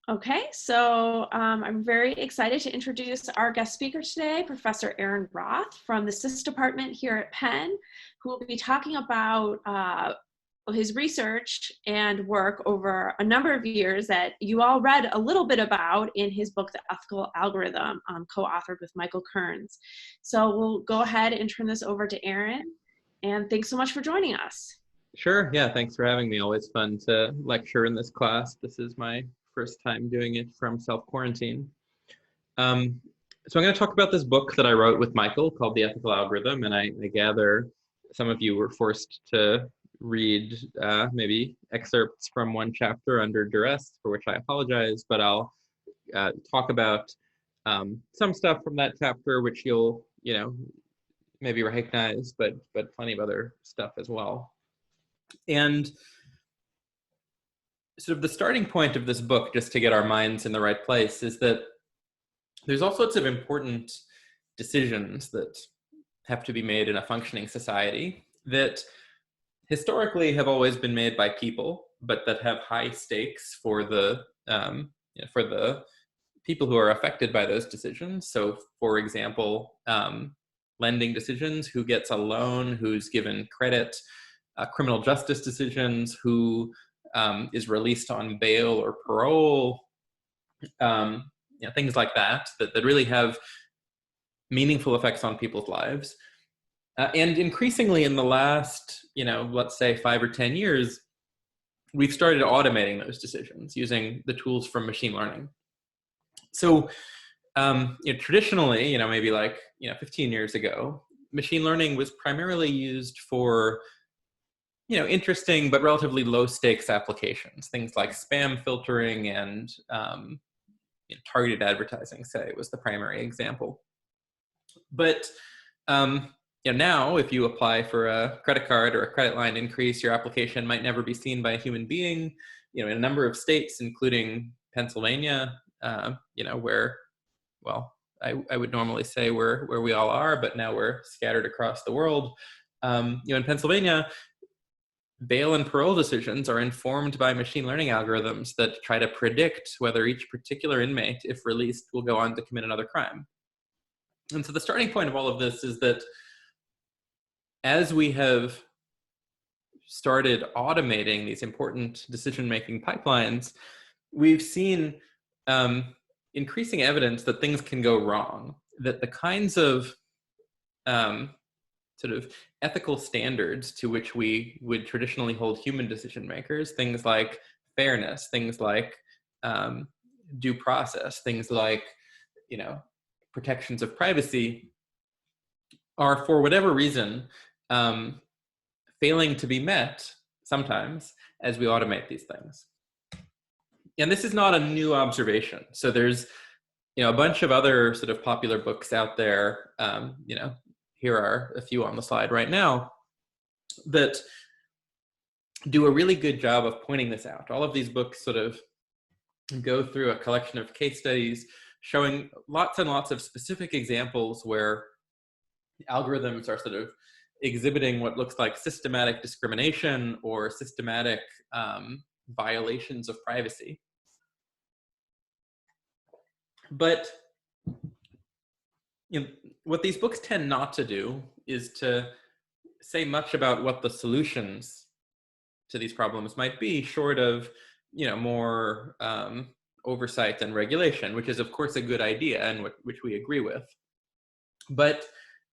Okay, so I'm very excited to introduce our guest speaker today, Professor Aaron Roth from the SIS department here at Penn, who will be talking about his research and work over a number of years that you all read a little bit about in his book, The Ethical Algorithm, co-authored with Michael Kearns. So we'll go ahead and turn this over to Aaron, and thanks so much for joining us. Sure. Yeah. Thanks for having me. Always fun to lecture in this class. This is my first time doing it from self-quarantine. So I'm going to talk about this book that I wrote with Michael called The Ethical Algorithm, and I gather some of you were forced to read maybe excerpts from one chapter under duress, for which I apologize, but I'll talk about some stuff from that chapter, which you'll, maybe recognize, but plenty of other stuff as well. And sort of the starting point of this book, just to get our minds in the right place, is that there's all sorts of important decisions that have to be made in a functioning society that historically have always been made by people, but that have high stakes for the people who are affected by those decisions. So, for example, lending decisions, who gets a loan, who's given credit, criminal justice decisions, who is released on bail or parole, things like that really have meaningful effects on people's lives. And increasingly in the last, let's say 5 or 10 years, we've started automating those decisions using the tools from machine learning. So traditionally, maybe like 15 years ago, machine learning was primarily used for interesting but relatively low stakes applications, things like spam filtering and targeted advertising, say, was the primary example. But now, if you apply for a credit card or a credit line increase, your application might never be seen by a human being. In a number of states, including Pennsylvania, where, well, I would normally say where we all are, but now we're scattered across the world. In Pennsylvania, bail and parole decisions are informed by machine learning algorithms that try to predict whether each particular inmate, if released, will go on to commit another crime. And so the starting point of all of this is that as we have started automating these important decision-making pipelines, we've seen increasing evidence that things can go wrong, that the kinds of sort of ethical standards to which we would traditionally hold human decision makers, things like fairness, things like due process, things like, protections of privacy, are, for whatever reason, failing to be met sometimes as we automate these things. And this is not a new observation. So there's, a bunch of other sort of popular books out there, here are a few on the slide right now, that do a really good job of pointing this out. All of these books sort of go through a collection of case studies showing lots and lots of specific examples where algorithms are sort of exhibiting what looks like systematic discrimination or systematic violations of privacy. But what these books tend not to do is to say much about what the solutions to these problems might be, short of more oversight and regulation, which is of course a good idea and which we agree with. But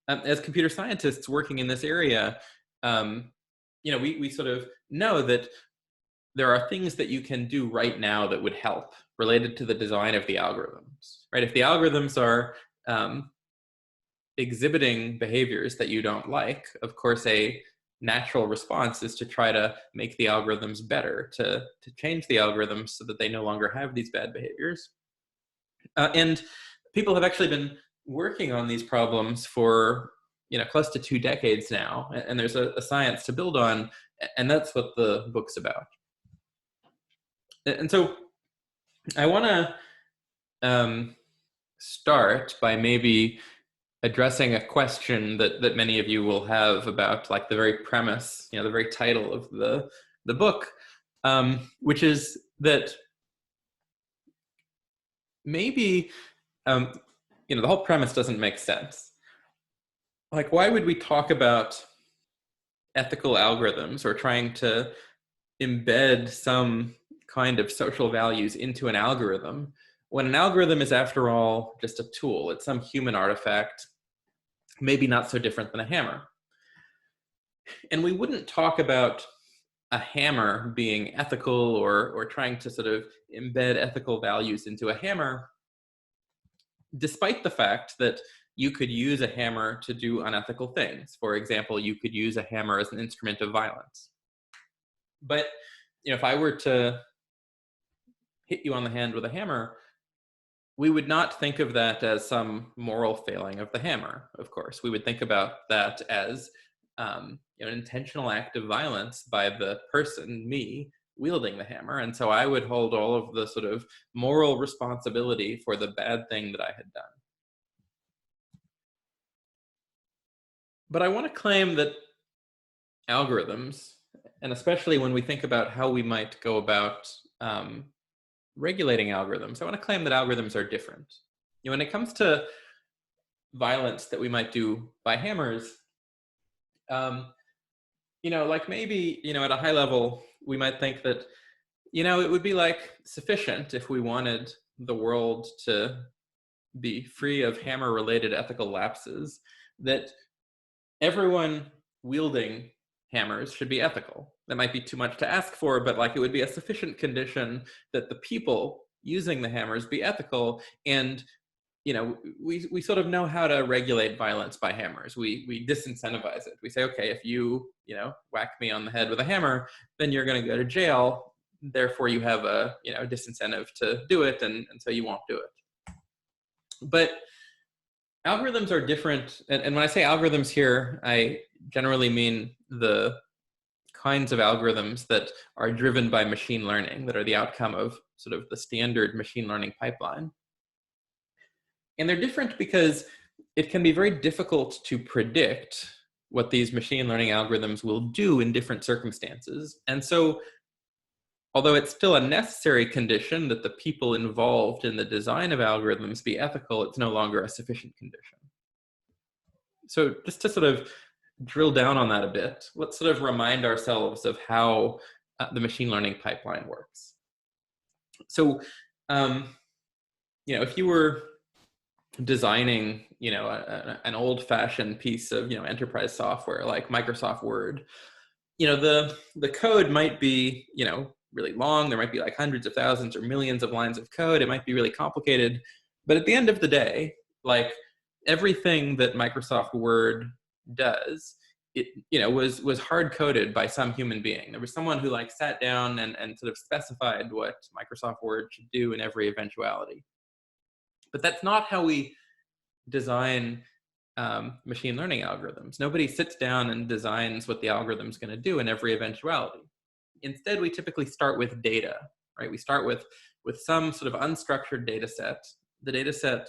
as computer scientists working in this area, we sort of know that there are things that you can do right now that would help related to the design of the algorithms, right? If the algorithms are exhibiting behaviors that you don't like, of course, a natural response is to try to make the algorithms better, to change the algorithms so that they no longer have these bad behaviors. And people have actually been working on these problems for close to 2 decades now, and there's a science to build on, and that's what the book's about. And so I want to start by maybe addressing a question that many of you will have about like the very premise, the very title of the book, which is that maybe, the whole premise doesn't make sense. Like, why would we talk about ethical algorithms or trying to embed some kind of social values into an algorithm when an algorithm is, after all, just a tool? It's some human artifact, maybe not so different than a hammer. And we wouldn't talk about a hammer being ethical or trying to sort of embed ethical values into a hammer, despite the fact that you could use a hammer to do unethical things. For example, you could use a hammer as an instrument of violence. But if I were to hit you on the hand with a hammer, we would not think of that as some moral failing of the hammer, of course. We would think about that as an intentional act of violence by the person, me, wielding the hammer. And so I would hold all of the sort of moral responsibility for the bad thing that I had done. But I want to claim that algorithms, and especially when we think about how we might go about regulating algorithms, I want to claim that algorithms are different. When it comes to violence that we might do by hammers, like maybe, at a high level, we might think that, it would be like sufficient if we wanted the world to be free of hammer-related ethical lapses, that everyone wielding hammers should be ethical. That might be too much to ask for, but like it would be a sufficient condition that the people using the hammers be ethical. And we sort of know how to regulate violence by hammers. We disincentivize it. We say, okay, if you whack me on the head with a hammer, then you're going to go to jail. Therefore, you have a disincentive to do it, and so you won't do it. But algorithms are different, and when I say algorithms here, I generally mean the kinds of algorithms that are driven by machine learning, that are the outcome of sort of the standard machine learning pipeline. And they're different because it can be very difficult to predict what these machine learning algorithms will do in different circumstances. And so, although it's still a necessary condition that the people involved in the design of algorithms be ethical, it's no longer a sufficient condition. So just to sort of drill down on that a bit, let's sort of remind ourselves of how the machine learning pipeline works. So, if you were designing, an old-fashioned piece of, enterprise software like Microsoft Word, the code might be, really long. There might be like hundreds of thousands or millions of lines of code. It might be really complicated. But at the end of the day, like everything that Microsoft Word does, it was hard-coded by some human being. There was someone who like sat down and sort of specified what Microsoft Word should do in every eventuality. But that's not how we design machine learning algorithms. Nobody sits down and designs what the algorithm's going to do in every eventuality. Instead, we typically start with data, right? We start with some sort of unstructured data set. The data set,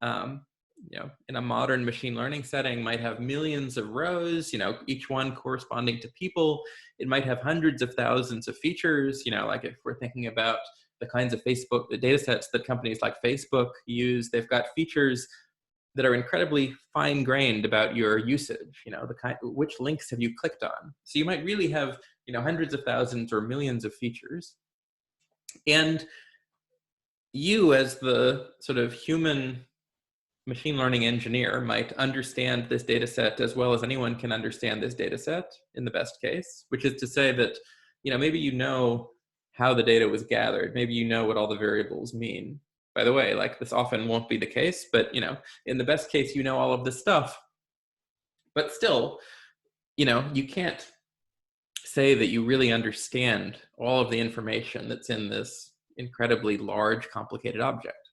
in a modern machine learning setting might have millions of rows, each one corresponding to people. It might have hundreds of thousands of features, like if we're thinking about the kinds of the data sets that companies like Facebook use, they've got features that are incredibly fine-grained about your usage, which links have you clicked on. So you might really have, hundreds of thousands or millions of features. And you, as the sort of human machine learning engineer, might understand this data set as well as anyone can understand this data set in the best case, which is to say that, maybe how the data was gathered. Maybe what all the variables mean. By the way, like this often won't be the case, but in the best case, all of this stuff. But still, you can't say that you really understand all of the information that's in this incredibly large, complicated object.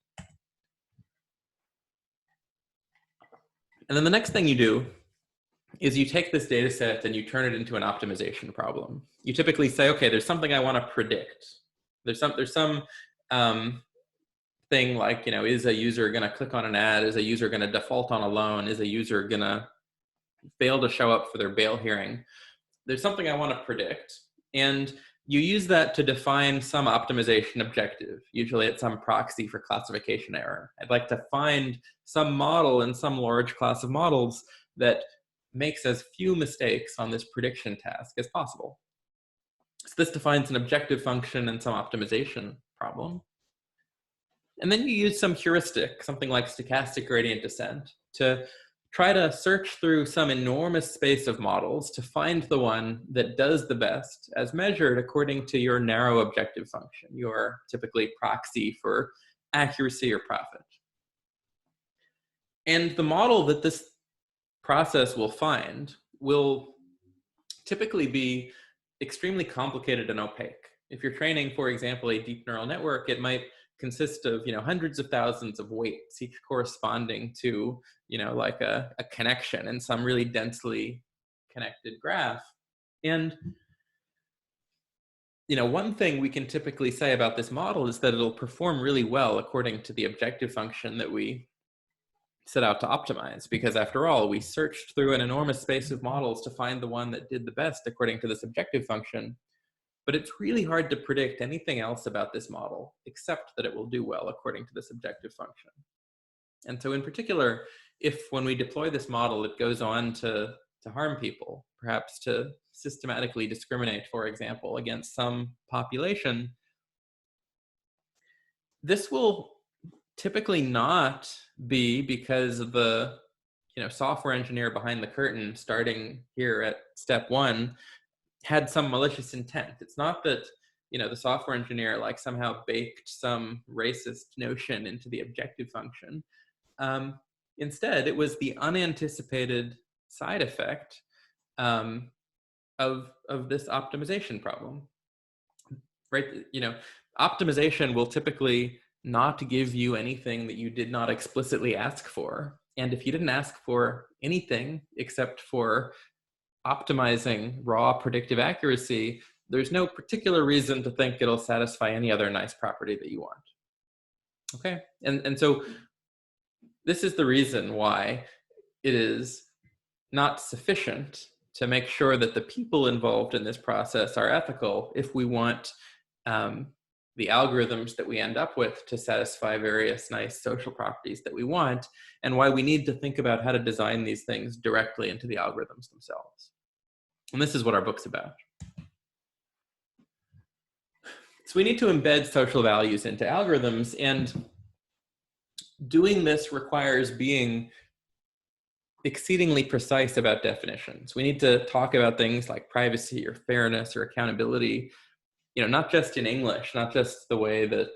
And then the next thing you do is you take this data set and you turn it into an optimization problem. You typically say, okay, there's something I want to predict. There's some thing like, is a user going to click on an ad? Is a user going to default on a loan? Is a user going to fail to show up for their bail hearing? There's something I want to predict. And you use that to define some optimization objective. Usually it's some proxy for classification error. I'd like to find some model in some large class of models that makes as few mistakes on this prediction task as possible. So this defines an objective function and some optimization problem. And then you use some heuristic, something like stochastic gradient descent, to try to search through some enormous space of models to find the one that does the best as measured according to your narrow objective function, your typically proxy for accuracy or profit. And the model that this process will find will typically be extremely complicated and opaque. If you're training, for example, a deep neural network, it might consist of hundreds of thousands of weights, each corresponding to like a connection in some really densely connected graph. And one thing we can typically say about this model is that it'll perform really well according to the objective function that we set out to optimize, because after all, we searched through an enormous space of models to find the one that did the best according to this objective function. But it's really hard to predict anything else about this model, except that it will do well according to this objective function. And so in particular, if when we deploy this model, it goes on to harm people, perhaps to systematically discriminate, for example, against some population, this will typically not be because of the software engineer behind the curtain starting here at step one had some malicious intent. It's not that the software engineer like somehow baked some racist notion into the objective function. Instead, it was the unanticipated side effect of this optimization problem, right? Optimization will typically not give you anything that you did not explicitly ask for. And if you didn't ask for anything except for optimizing raw predictive accuracy, there's no particular reason to think it'll satisfy any other nice property that you want. Okay, and so this is the reason why it is not sufficient to make sure that the people involved in this process are ethical if we want the algorithms that we end up with to satisfy various nice social properties that we want, and why we need to think about how to design these things directly into the algorithms themselves. And this is what our book's about. So we need to embed social values into algorithms, and doing this requires being exceedingly precise about definitions. We need to talk about things like privacy or fairness or accountability, not just in English, not just the way that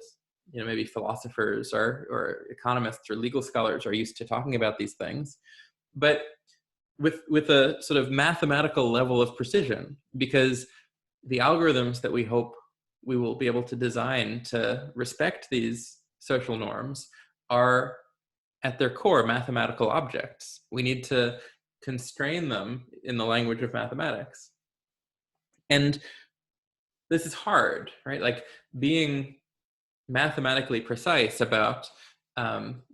maybe philosophers or economists or legal scholars are used to talking about these things, but with a sort of mathematical level of precision, because the algorithms that we hope we will be able to design to respect these social norms are at their core mathematical objects. We need to constrain them in the language of mathematics. And this is hard, right? Like being mathematically precise about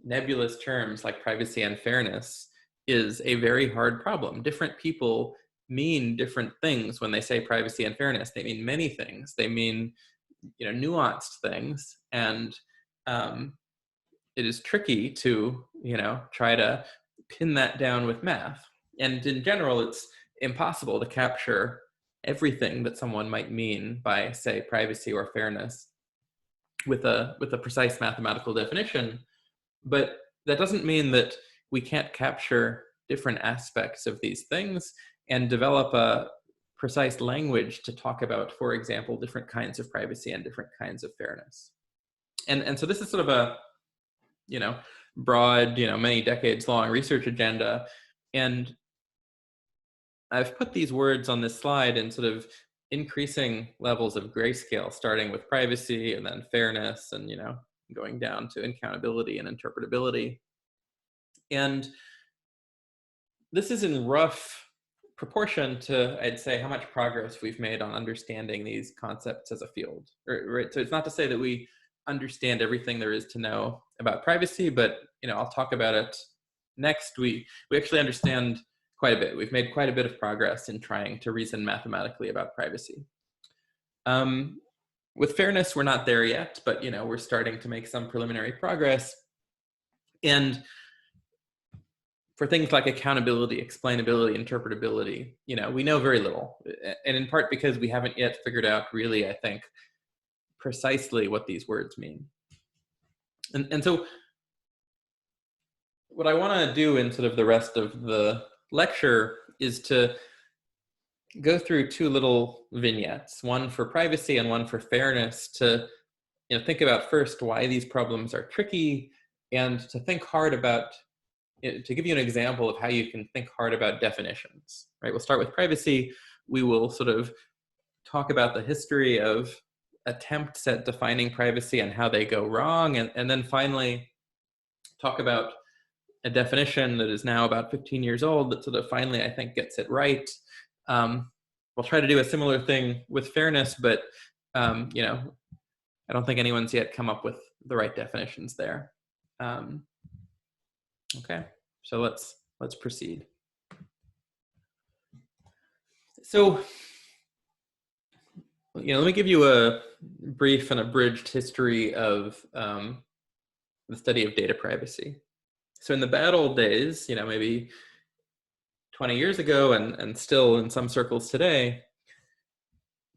nebulous terms like privacy and fairness is a very hard problem. Different people mean different things when they say privacy and fairness. They mean many things. They mean, nuanced things. And it is tricky to, try to pin that down with math. And in general, it's impossible to capture everything that someone might mean by, say, privacy or fairness with a precise mathematical definition. But that doesn't mean that we can't capture different aspects of these things and develop a precise language to talk about, for example, different kinds of privacy and different kinds of fairness. And so this is sort of a, broad, many decades long research agenda. And I've put these words on this slide in sort of increasing levels of grayscale, starting with privacy and then fairness and, going down to accountability and interpretability. And this is in rough proportion to, I'd say, how much progress we've made on understanding these concepts as a field. Right? So it's not to say that we understand everything there is to know about privacy, but I'll talk about it next. We actually understand quite a bit. We've made quite a bit of progress in trying to reason mathematically about privacy. With fairness, we're not there yet, but we're starting to make some preliminary progress. And for things like accountability, explainability, interpretability, we know very little. And in part because we haven't yet figured out really, I think, precisely what these words mean. And so what I want to do in sort of the rest of the lecture is to go through two little vignettes, one for privacy and one for fairness, to think about first why these problems are tricky, and to think hard about, to give you an example of how you can think hard about definitions, right? We'll start with privacy. We will sort of talk about the history of attempts at defining privacy and how they go wrong, and then finally talk about a definition that is now about 15 years old that sort of finally, I think, gets it right. We'll try to do a similar thing with fairness, but I don't think anyone's yet come up with the right definitions there. Okay, so let's proceed. So, let me give you a brief and abridged history of the study of data privacy. So in the bad old days, maybe 20 years ago, and still in some circles today,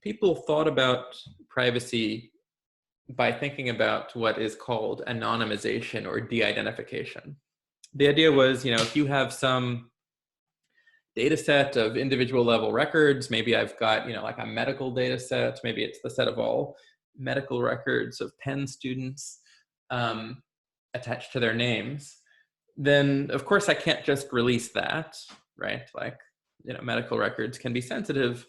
people thought about privacy by thinking about what is called anonymization or de-identification. The idea was, if you have some data set of individual level records, maybe I've got, like a medical data set, maybe it's the set of all medical records of Penn students attached to their names, then of course I can't just release that, right? Like, medical records can be sensitive,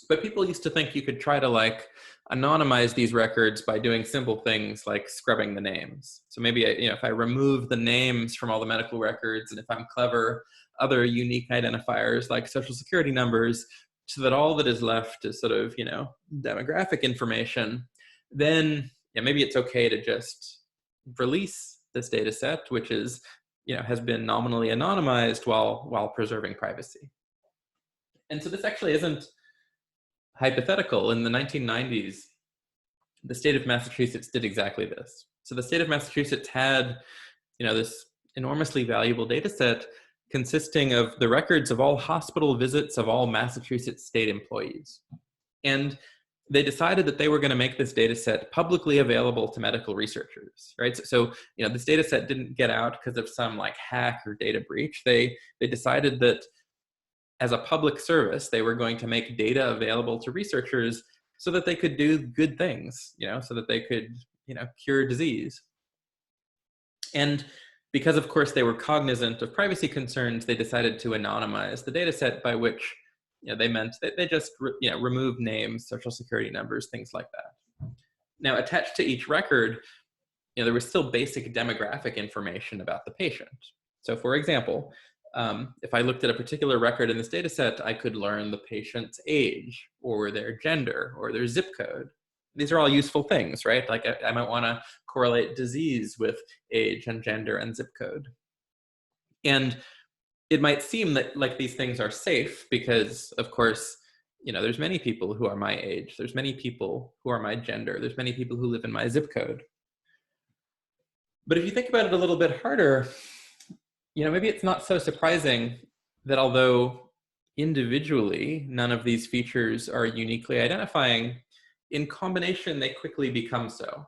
but people used to think you could try to like anonymize these records by doing simple things like scrubbing the names. So maybe, if I remove the names from all the medical records, and if I'm clever, other unique identifiers like social security numbers, so that all that is left is sort of, demographic information, then maybe it's okay to just release this data set, which is, has been nominally anonymized while preserving privacy. And so this actually isn't hypothetical. In the 1990s, the state of Massachusetts did exactly this. So the state of Massachusetts had, this enormously valuable data set consisting of the records of all hospital visits of all Massachusetts state employees. And they decided that they were going to make this data set publicly available to medical researchers, right? So this data set didn't get out because of some like hack or data breach. They decided that as a public service, they were going to make data available to researchers so that they could do good things, so that they could, cure disease. And because, of course, they were cognizant of privacy concerns, they decided to anonymize the data set, by which they meant that they just remove names, social security numbers, things like that. Now, attached to each record, there was still basic demographic information about the patient. So, for example, if I looked at a particular record in this data set, I could learn the patient's age or their gender or their zip code. These are all useful things, right? Like I might want to correlate disease with age and gender and zip code. And it might seem that like these things are safe because, of course, there's many people who are my age. There's many people who are my gender. There's many people who live in my zip code. But if you think about it a little bit harder, maybe it's not so surprising that although individually none of these features are uniquely identifying, in combination they quickly become so.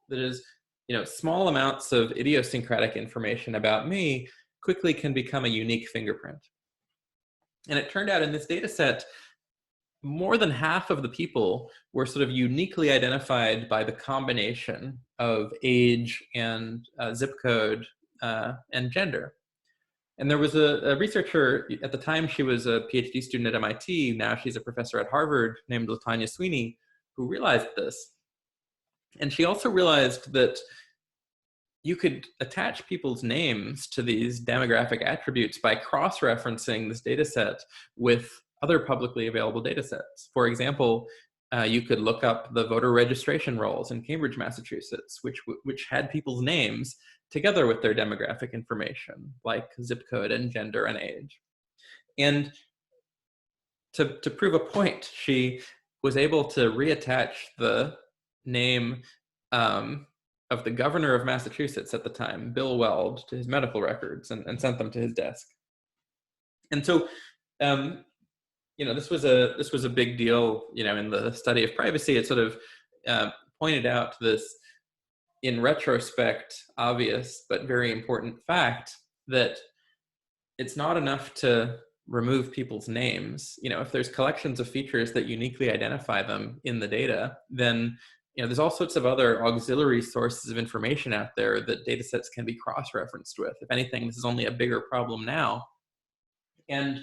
That is, small amounts of idiosyncratic information about me quickly can become a unique fingerprint. And it turned out in this data set, more than half of the people were sort of uniquely identified by the combination of age and zip code and gender. And there was a researcher, at the time she was a PhD student at MIT, now she's a professor at Harvard, named Latanya Sweeney, who realized this. And she also realized that you could attach people's names to these demographic attributes by cross-referencing this data set with other publicly available data sets. For example, you could look up the voter registration rolls in Cambridge, Massachusetts, which had people's names together with their demographic information, like zip code and gender and age. And to prove a point, she was able to reattach the name of the governor of Massachusetts at the time, Bill Weld, to his medical records and sent them to his desk. And so, this was a big deal, in the study of privacy. It sort of pointed out this, in retrospect, obvious but very important fact that it's not enough to remove people's names. If there's collections of features that uniquely identify them in the data, then there's all sorts of other auxiliary sources of information out there that data sets can be cross-referenced with. If anything, this is only a bigger problem now. And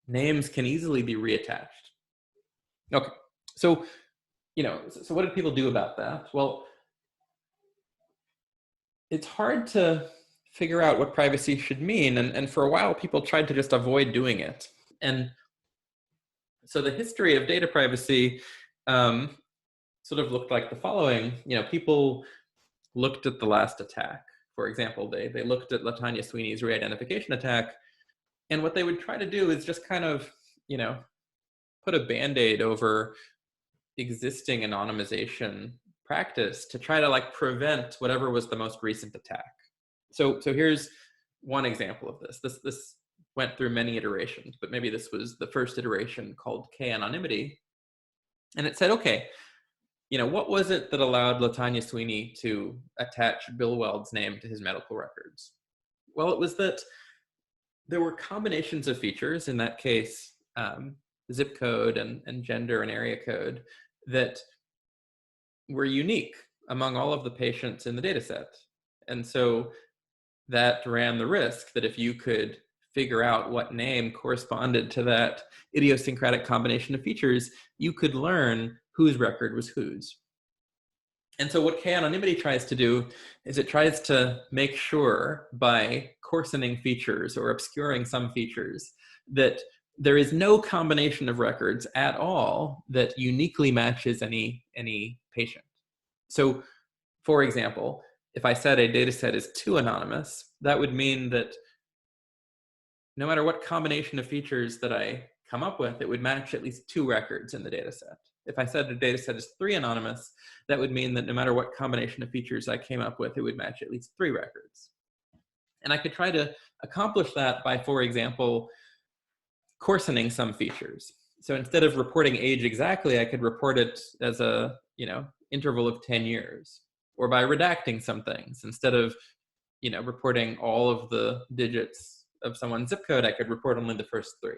names can easily be reattached. Okay, so what did people do about that? Well, it's hard to figure out what privacy should mean, and for a while people tried to just avoid doing it. And so the history of data privacy sort of looked like the following. People looked at the last attack. For example, they looked at LaTanya Sweeney's re-identification attack, and what they would try to do is just kind of, put a Band-Aid over existing anonymization practice to try to prevent whatever was the most recent attack. So here's one example of this. This went through many iterations, but maybe this was the first iteration, called K-anonymity. And it said, okay, what was it that allowed LaTanya Sweeney to attach Bill Weld's name to his medical records? Well, it was that there were combinations of features, in that case, zip code and gender and area code, that were unique among all of the patients in the data set. And so that ran the risk that if you could figure out what name corresponded to that idiosyncratic combination of features, you could learn whose record was whose. And so what K-anonymity tries to do is it tries to make sure, by coarsening features or obscuring some features, that there is no combination of records at all that uniquely matches any patient. So, for example, if I said a data set is too anonymous, that would mean that no matter what combination of features that I come up with, it would match at least 2 records in the data set. If I said a data set is 3 anonymous, that would mean that no matter what combination of features I came up with, it would match at least 3 records. And I could try to accomplish that by, for example, coarsening some features. So instead of reporting age exactly, I could report it as a, interval of 10 years. Or by redacting some things. Instead of, reporting all of the digits of someone's zip code, I could report only the first 3.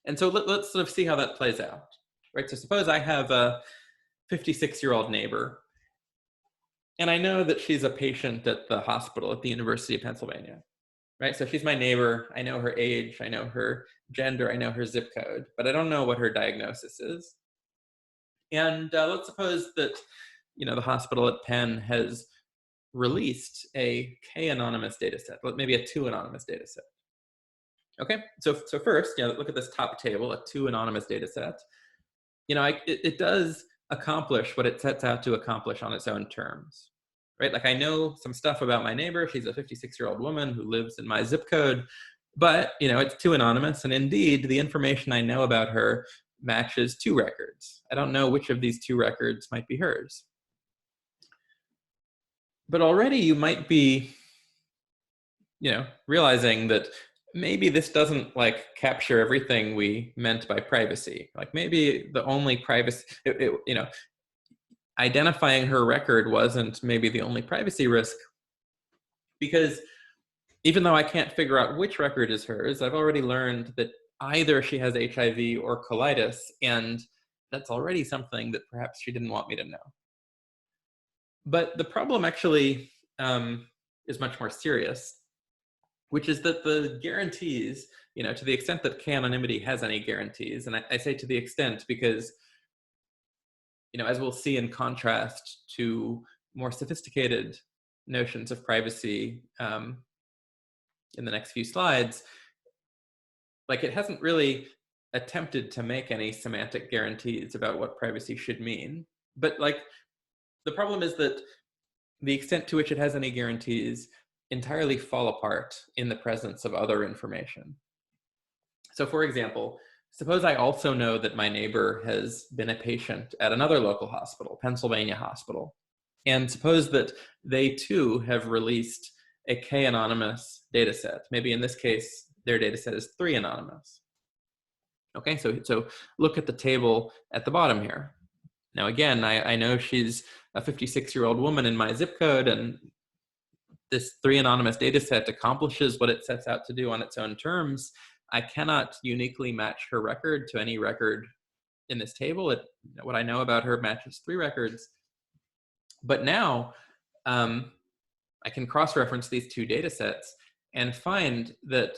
And so let's sort of see how that plays out, right? So suppose I have a 56-year-old neighbor, and I know that she's a patient at the hospital at the University of Pennsylvania, right? So she's my neighbor. I know her age, I know her gender, I know her zip code, but I don't know what her diagnosis is. And let's suppose that, the hospital at Penn has released a K-anonymous data set, maybe a 2 anonymous data set. Okay, so first, look at this top table, a 2 anonymous data set. It does accomplish what it sets out to accomplish on its own terms, right? I know some stuff about my neighbor. She's a 56-year-old woman who lives in my zip code, but, it's 2 anonymous. And indeed, the information I know about her matches 2 records. I don't know which of these 2 records might be hers. But already you might be, realizing that maybe this doesn't capture everything we meant by privacy. Maybe the only privacy, identifying her record wasn't maybe the only privacy risk, because even though I can't figure out which record is hers, I've already learned that either she has HIV or colitis, and that's already something that perhaps she didn't want me to know. But the problem actually is much more serious, which is that the guarantees, to the extent that K-anonymity has any guarantees, and I say to the extent because, as we'll see in contrast to more sophisticated notions of privacy in the next few slides, it hasn't really attempted to make any semantic guarantees about what privacy should mean. But the problem is that the extent to which it has any guarantees entirely fall apart in the presence of other information. So for example, Suppose I also know that my neighbor has been a patient at another local hospital, Pennsylvania hospital. And suppose that they too have released a k-anonymous data set. Maybe in this case, their data set is 3 anonymous. Okay, so look at the table at the bottom here. Now again, I know she's a 56-year-old woman in my zip code, and this 3 anonymous data set accomplishes what it sets out to do on its own terms. I cannot uniquely match her record to any record in this table. What I know about her matches 3 records. But now I can cross-reference these 2 data sets and find that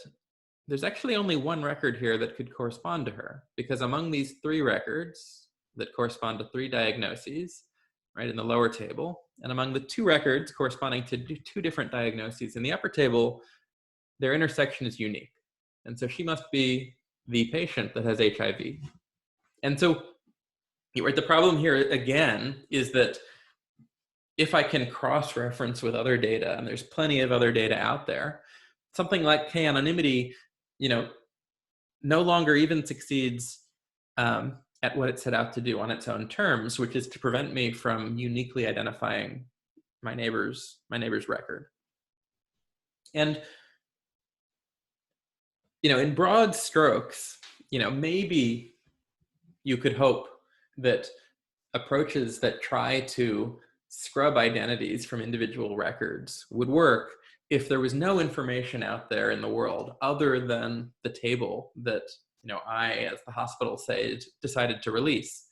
there's actually only 1 record here that could correspond to her, because among these 3 records that correspond to 3 diagnoses, right, in the lower table, and among the 2 records corresponding to 2 different diagnoses in the upper table, their intersection is unique. And so she must be the patient that has HIV. And so right, the problem here again is that if I can cross-reference with other data, and there's plenty of other data out there, something like k-anonymity, no longer even succeeds at what it set out to do on its own terms, which is to prevent me from uniquely identifying my neighbor's record. And in broad strokes, maybe you could hope that approaches that try to scrub identities from individual records would work if there was no information out there in the world other than the table that I, as the hospital, decided to release.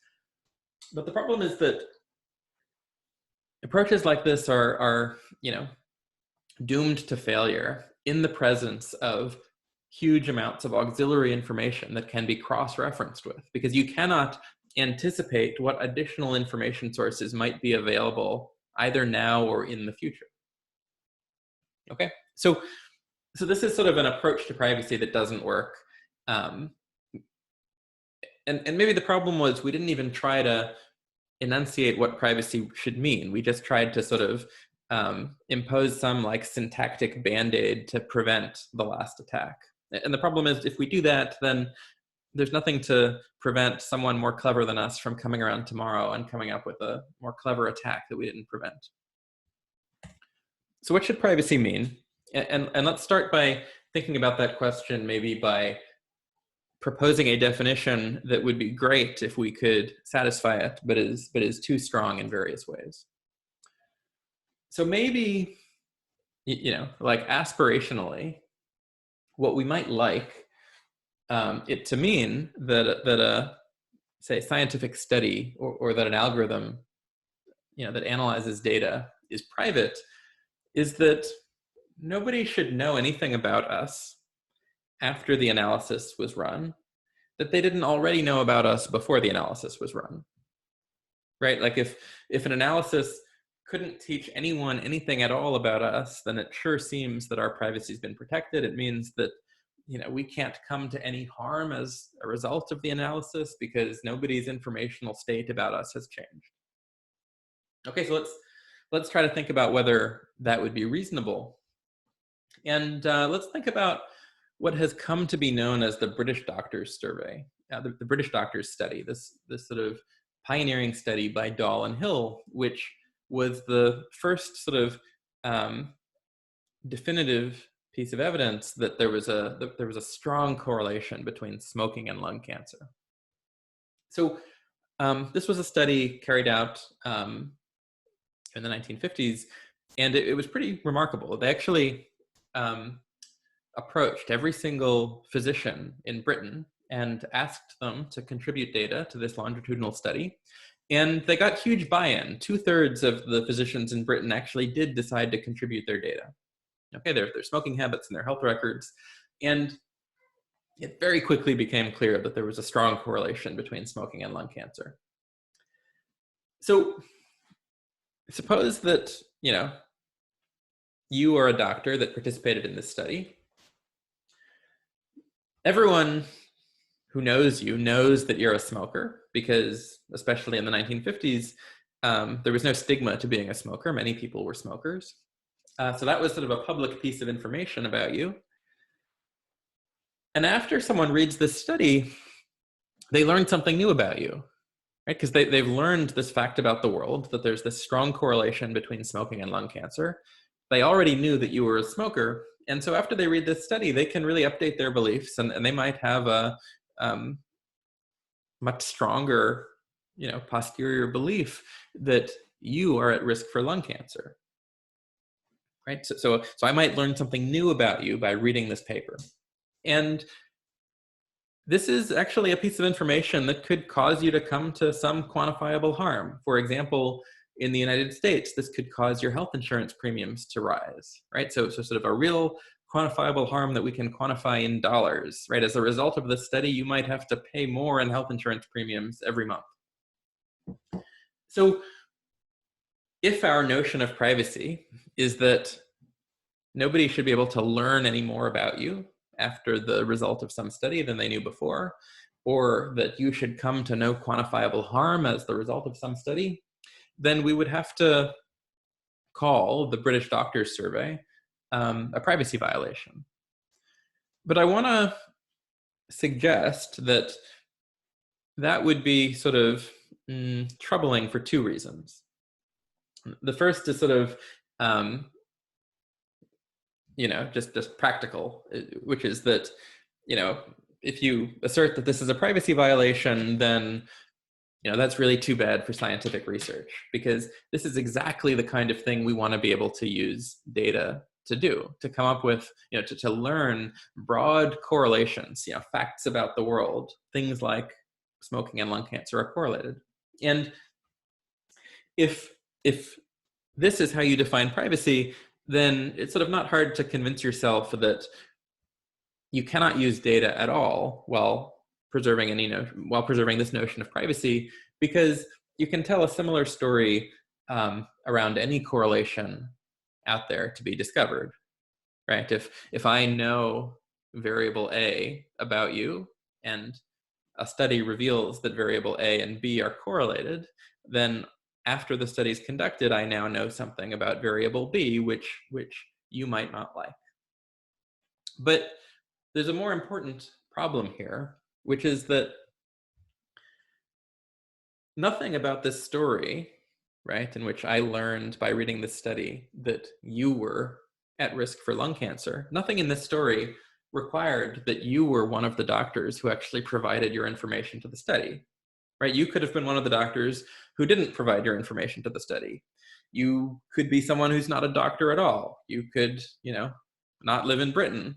But the problem is that approaches like this are doomed to failure in the presence of huge amounts of auxiliary information that can be cross-referenced with, because you cannot anticipate what additional information sources might be available either now or in the future. Okay, so this is sort of an approach to privacy that doesn't work. And maybe the problem was we didn't even try to enunciate what privacy should mean. We just tried to sort of impose some like syntactic band-aid to prevent the last attack. And the problem is, if we do that, then there's nothing to prevent someone more clever than us from coming around tomorrow and coming up with a more clever attack that we didn't prevent. So what should privacy mean? And let's start by thinking about that question, maybe by proposing a definition that would be great if we could satisfy it, but is too strong in various ways. So maybe, like aspirationally, what we might like it to mean that a say scientific study or that an algorithm that analyzes data is private is that nobody should know anything about us after the analysis was run that they didn't already know about us before the analysis was run, right? Like if an analysis couldn't teach anyone anything at all about us, then it sure seems that our privacy's been protected. It means that we can't come to any harm as a result of the analysis because nobody's informational state about us has changed. Okay, so let's try to think about whether that would be reasonable. And let's think about what has come to be known as the British Doctors Survey, the British Doctors Study, this sort of pioneering study by Dahl and Hill, which was the first sort of definitive piece of evidence that there was a strong correlation between smoking and lung cancer. So this was a study carried out in the 1950s, and it was pretty remarkable. They actually approached every single physician in Britain and asked them to contribute data to this longitudinal study. And they got huge buy-in. 2/3 of the physicians in Britain actually did decide to contribute their data. Okay, their smoking habits and their health records. And it very quickly became clear that there was a strong correlation between smoking and lung cancer. So suppose that, you are a doctor that participated in this study. Everyone who knows you knows that you're a smoker because, especially in the 1950s, there was no stigma to being a smoker. Many people were smokers. So that was sort of a public piece of information about you. And after someone reads this study, they learned something new about you, right? Because they've learned this fact about the world, that there's this strong correlation between smoking and lung cancer. They already knew that you were a smoker. And so after they read this study, they can really update their beliefs, and they might have a much stronger, posterior belief that you are at risk for lung cancer, right? So I might learn something new about you by reading this paper. And this is actually a piece of information that could cause you to come to some quantifiable harm. For example, in the United States, this could cause your health insurance premiums to rise, right? So sort of a real quantifiable harm that we can quantify in dollars, right? As a result of this study, you might have to pay more in health insurance premiums every month. So if our notion of privacy is that nobody should be able to learn any more about you after the result of some study than they knew before, or that you should come to no quantifiable harm as the result of some study, then we would have to call the British Doctors Survey a privacy violation. But I want to suggest that that would be sort of troubling for two reasons. The first is sort of just practical, which is that, if you assert that this is a privacy violation, then, that's really too bad for scientific research, because this is exactly the kind of thing we want to be able to use data to do, to come up with, to learn broad correlations, facts about the world, things like smoking and lung cancer are correlated. And if this is how you define privacy, then it's sort of not hard to convince yourself that you cannot use data at all while preserving this notion of privacy, because you can tell a similar story around any correlation out there to be discovered, right? If I know variable A about you, and a study reveals that variable A and B are correlated, then after the study is conducted, I now know something about variable B, which you might not like. But there's a more important problem here, which is that nothing about this story, right, in which I learned by reading this study that you were at risk for lung cancer, nothing in this story required that you were one of the doctors who actually provided your information to the study, right? You could have been one of the doctors who didn't provide your information to the study. You could be someone who's not a doctor at all. You could, not live in Britain.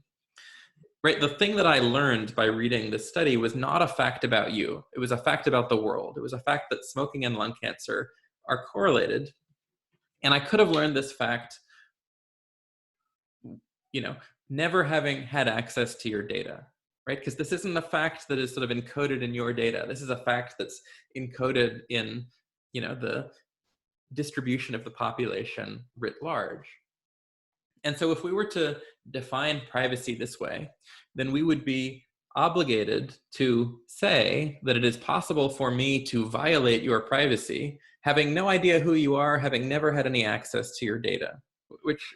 Right, the thing that I learned by reading this study was not a fact about you. It was a fact about the world. It was a fact that smoking and lung cancer are correlated. And I could have learned this fact, never having had access to your data, right? Because this isn't a fact that is sort of encoded in your data. This is a fact that's encoded in, the distribution of the population writ large. And so if we were to define privacy this way, then we would be obligated to say that it is possible for me to violate your privacy, having no idea who you are, having never had any access to your data, which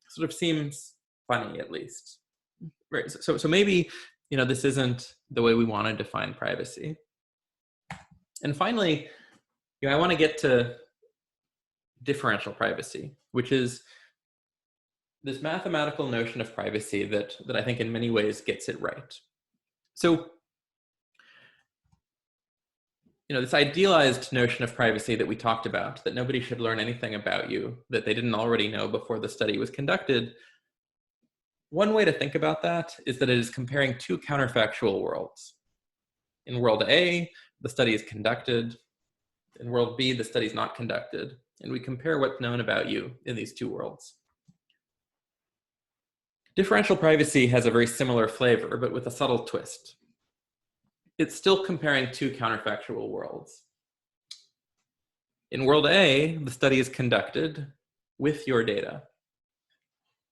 sort of seems funny, at least. Right. So maybe, this isn't the way we want to define privacy. And finally, I want to get to differential privacy, which is this mathematical notion of privacy that I think in many ways gets it right. So, this idealized notion of privacy that we talked about, that nobody should learn anything about you that they didn't already know before the study was conducted, one way to think about that is that it is comparing two counterfactual worlds. In world A, the study is conducted. In world B, the study is not conducted. And we compare what's known about you in these two worlds. Differential privacy has a very similar flavor, but with a subtle twist. It's still comparing two counterfactual worlds. In world A, the study is conducted with your data.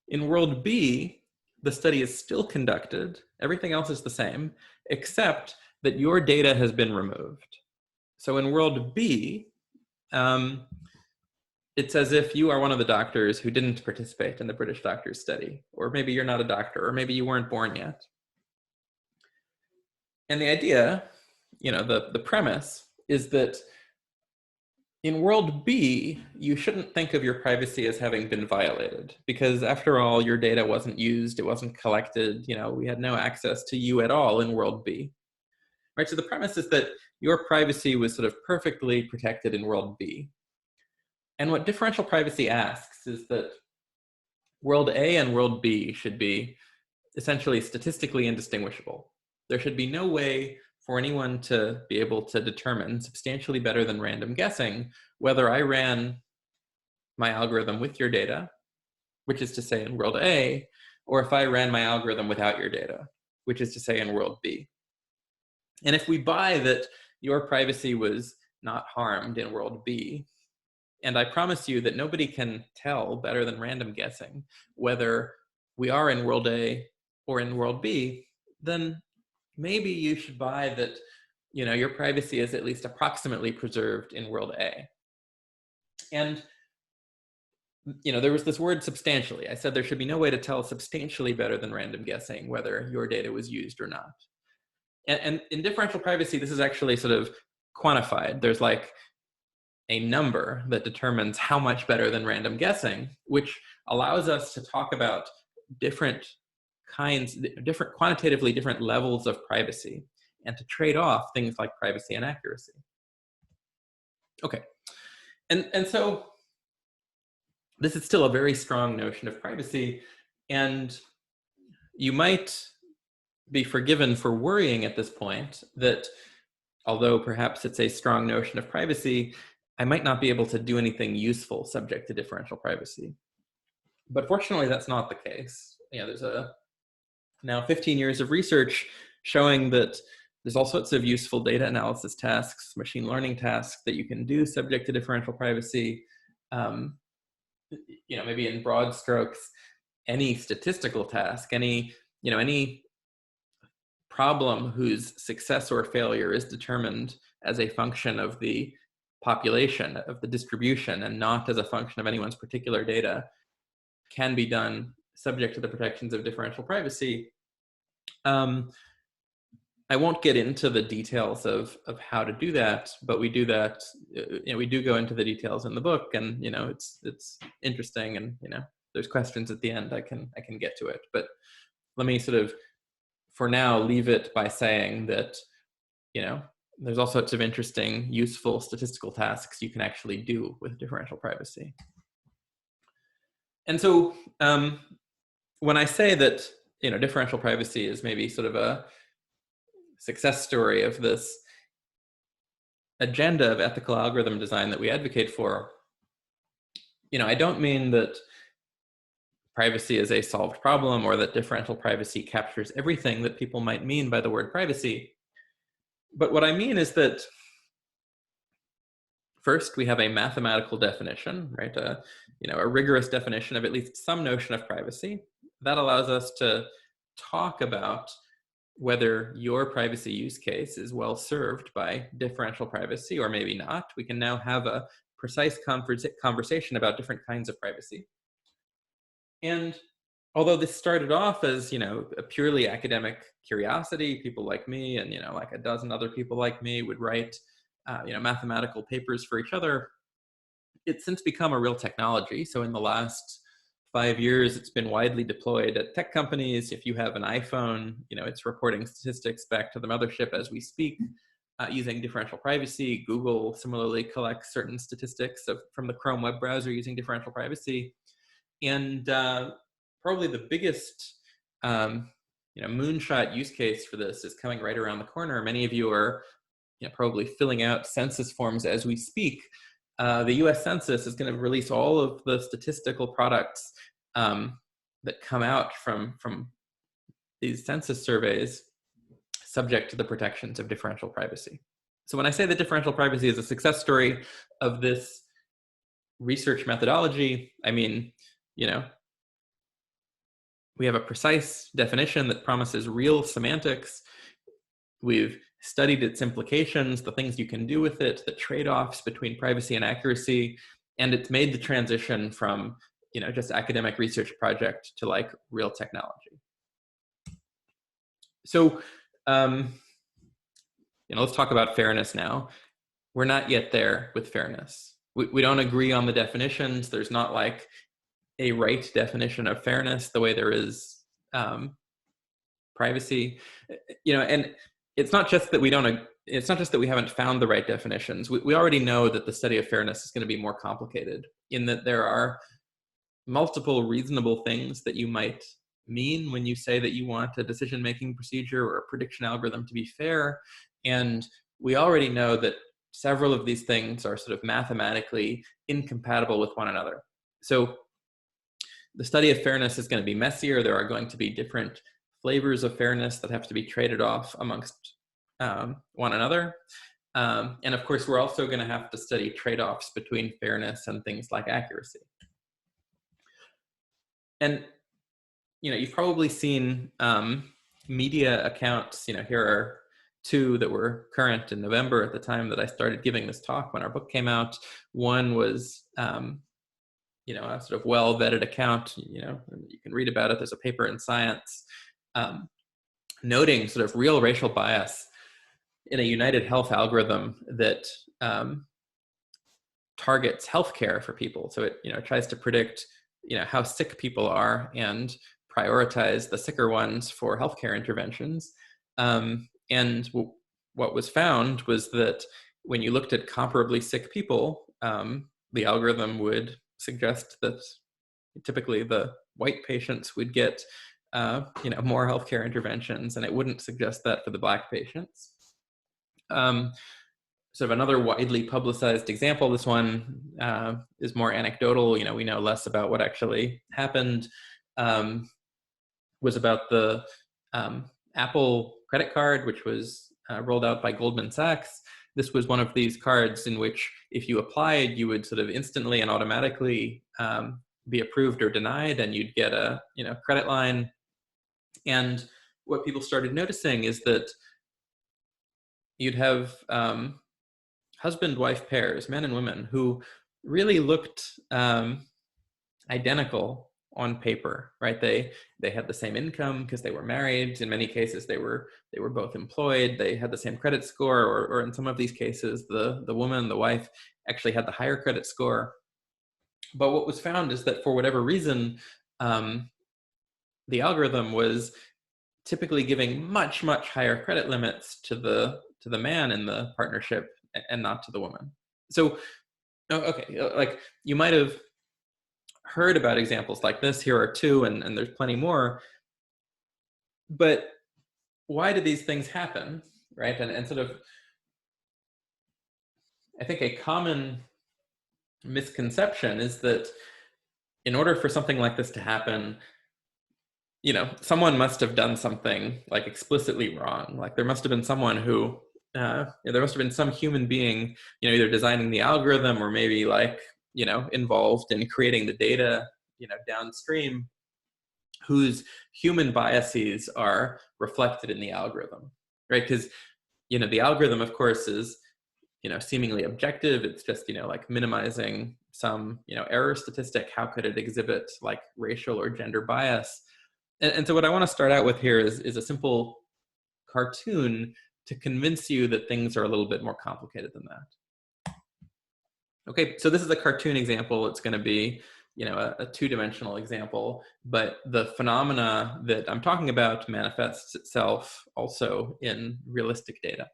In world B, the study is still conducted. Everything else is the same, except that your data has been removed. So in world B, it's as if you are one of the doctors who didn't participate in the British Doctors study, or maybe you're not a doctor, or maybe you weren't born yet. And the idea the premise is that in world B, you shouldn't think of your privacy as having been violated, because after all, your data wasn't used, it wasn't collected, we had no access to you at all in world B. Right? So the premise is that your privacy was sort of perfectly protected in world B. And what differential privacy asks is that world A and world B should be essentially statistically indistinguishable. There should be no way for anyone to be able to determine substantially better than random guessing whether I ran my algorithm with your data, which is to say in world A, or if I ran my algorithm without your data, which is to say in world B. And if we buy that your privacy was not harmed in world B, and I promise you that nobody can tell better than random guessing whether we are in world A or in world B, then maybe you should buy that your privacy is at least approximately preserved in world A. And there was this word substantially. I said there should be no way to tell substantially better than random guessing whether your data was used or not. And in differential privacy, this is actually sort of quantified. There's like a number that determines how much better than random guessing, which allows us to talk about different quantitatively different levels of privacy, and to trade off things like privacy and accuracy. Okay, and so this is still a very strong notion of privacy, and you might be forgiven for worrying at this point that although perhaps it's a strong notion of privacy, I might not be able to do anything useful subject to differential privacy. But fortunately, that's not the case. There's now 15 years of research showing that there's all sorts of useful data analysis tasks, machine learning tasks that you can do subject to differential privacy. Maybe in broad strokes, any statistical task, any problem whose success or failure is determined as a function of the population, of the distribution, and not as a function of anyone's particular data, can be done subject to the protections of differential privacy. I won't get into the details of how to do that, but we do that. We do go into the details in the book, and it's interesting, and there's questions at the end. I can get to it, but let me sort of, for now, leave it by saying that there's all sorts of interesting, useful statistical tasks you can actually do with differential privacy. And so when I say that differential privacy is maybe sort of a success story of this agenda of ethical algorithm design that we advocate for, I don't mean that privacy is a solved problem or that differential privacy captures everything that people might mean by the word privacy. But what I mean is that first, we have a mathematical definition, right? A rigorous definition of at least some notion of privacy. That allows us to talk about whether your privacy use case is well served by differential privacy or maybe not. We can now have a precise conversation about different kinds of privacy. And although this started off as, a purely academic curiosity, people like me and, like a dozen other people like me would write, mathematical papers for each other, it's since become a real technology. So in the last 5 years, it's been widely deployed at tech companies. If you have an iPhone, it's reporting statistics back to the mothership as we speak, using differential privacy. Google similarly collects certain statistics from the Chrome web browser using differential privacy. And probably the biggest moonshot use case for this is coming right around the corner. Many of you are probably filling out census forms as we speak. The US Census is going to release all of the statistical products that come out from these census surveys subject to the protections of differential privacy. So when I say that differential privacy is a success story of this research methodology, I mean, we have a precise definition that promises real semantics. We've studied its implications, the things you can do with it, the trade-offs between privacy and accuracy, and it's made the transition from just academic research project to like real technology. So let's talk about fairness now. We're not yet there with fairness. We don't agree on the definitions. There's not like a right definition of fairness the way there is privacy. And it's not just that it's not just that we haven't found the right definitions. We already know that the study of fairness is going to be more complicated, in that there are multiple reasonable things that you might mean when you say that you want a decision-making procedure or a prediction algorithm to be fair. And we already know that several of these things are sort of mathematically incompatible with one another. So the study of fairness is going to be messier. There are going to be different flavors of fairness that have to be traded off amongst one another. And of course, we're also going to have to study trade-offs between fairness and things like accuracy. And you've probably seen media accounts. Here are two that were current in November at the time that I started giving this talk when our book came out. One was a sort of well-vetted account. You can read about it. There's a paper in Science noting sort of real racial bias in a United Health algorithm that targets healthcare for people. So it tries to predict how sick people are and prioritize the sicker ones for healthcare interventions. And what was found was that when you looked at comparably sick people, the algorithm would suggest that typically the white patients would get more healthcare interventions, and it wouldn't suggest that for the Black patients. Sort of another widely publicized example, this one is more anecdotal, we know less about what actually happened, was about the Apple credit card, which was rolled out by Goldman Sachs. This was one of these cards in which if you applied, you would sort of instantly and automatically be approved or denied, and you'd get a credit line. And what people started noticing is that you'd have husband-wife pairs, men and women, who really looked identical on paper, right? They had the same income because they were married. In many cases, they were both employed. They had the same credit score, or in some of these cases, the woman, the wife, actually had the higher credit score. But what was found is that for whatever reason, the algorithm was typically giving much, much higher credit limits to the man in the partnership and not to the woman. So, okay, like you might have heard about examples like this. Here are two, and there's plenty more. But why do these things happen, right? And sort of, I think a common misconception is that in order for something like this to happen, someone must have done something like explicitly wrong. Like there must have been someone who, there must have been some human being, either designing the algorithm or maybe like, involved in creating the data, downstream, whose human biases are reflected in the algorithm, right? Because, the algorithm, of course, is, seemingly objective. It's just, like minimizing some, error statistic. How could it exhibit like racial or gender bias? And so what I want to start out with here is a simple cartoon to convince you that things are a little bit more complicated than that. Okay, so this is a cartoon example. It's going to be, a two-dimensional example, but the phenomena that I'm talking about manifests itself also in realistic data.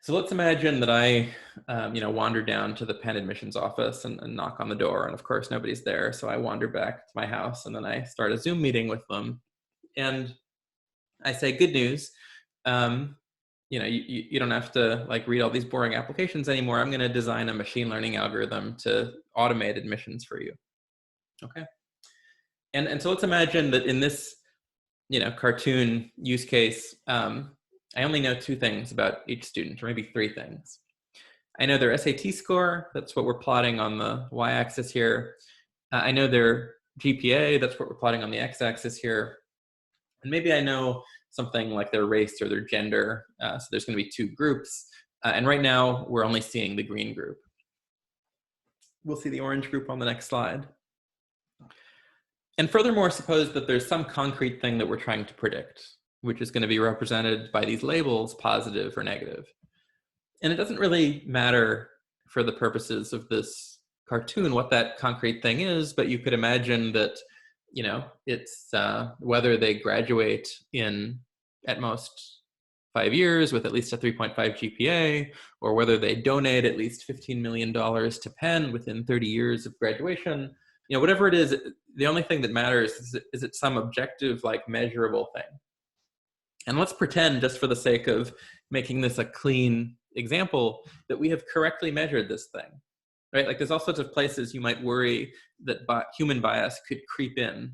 So let's imagine that I, wander down to the Penn admissions office and knock on the door, and of course nobody's there. So I wander back to my house, and then I start a Zoom meeting with them, and I say, "Good news, you don't have to like read all these boring applications anymore. I'm going to design a machine learning algorithm to automate admissions for you." Okay, and so let's imagine that in this, cartoon use case, I only know two things about each student, or maybe three things. I know their SAT score. That's what we're plotting on the y-axis here. I know their GPA. That's what we're plotting on the x-axis here. And maybe I know something like their race or their gender. So there's going to be two groups. And right now, we're only seeing the green group. We'll see the orange group on the next slide. And furthermore, suppose that there's some concrete thing that we're trying to predict. which is going to be represented by these labels, positive or negative. And it doesn't really matter for the purposes of this cartoon what that concrete thing is, but you could imagine that, it's whether they graduate in at most 5 years with at least a 3.5 GPA, or whether they donate at least $15 million to Penn within 30 years of graduation. Whatever it is, the only thing that matters is it some objective, like, measurable thing. And let's pretend, just for the sake of making this a clean example, that we have correctly measured this thing, right? Like, there's all sorts of places you might worry that human bias could creep in,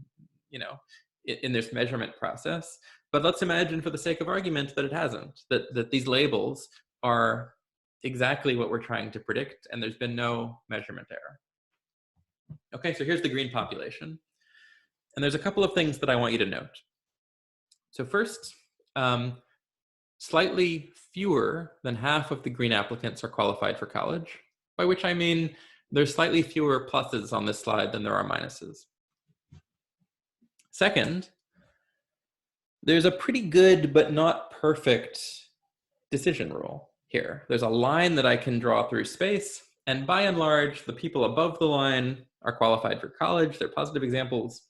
in this measurement process. But let's imagine, for the sake of argument, that it hasn't, that these labels are exactly what we're trying to predict, and there's been no measurement error. Okay, so here's the green population. And there's a couple of things that I want you to note. So first, slightly fewer than half of the green applicants are qualified for college, by which I mean there's slightly fewer pluses on this slide than there are minuses. Second, there's a pretty good but not perfect decision rule here. There's a line that I can draw through space, and by and large, the people above the line are qualified for college. They're positive examples.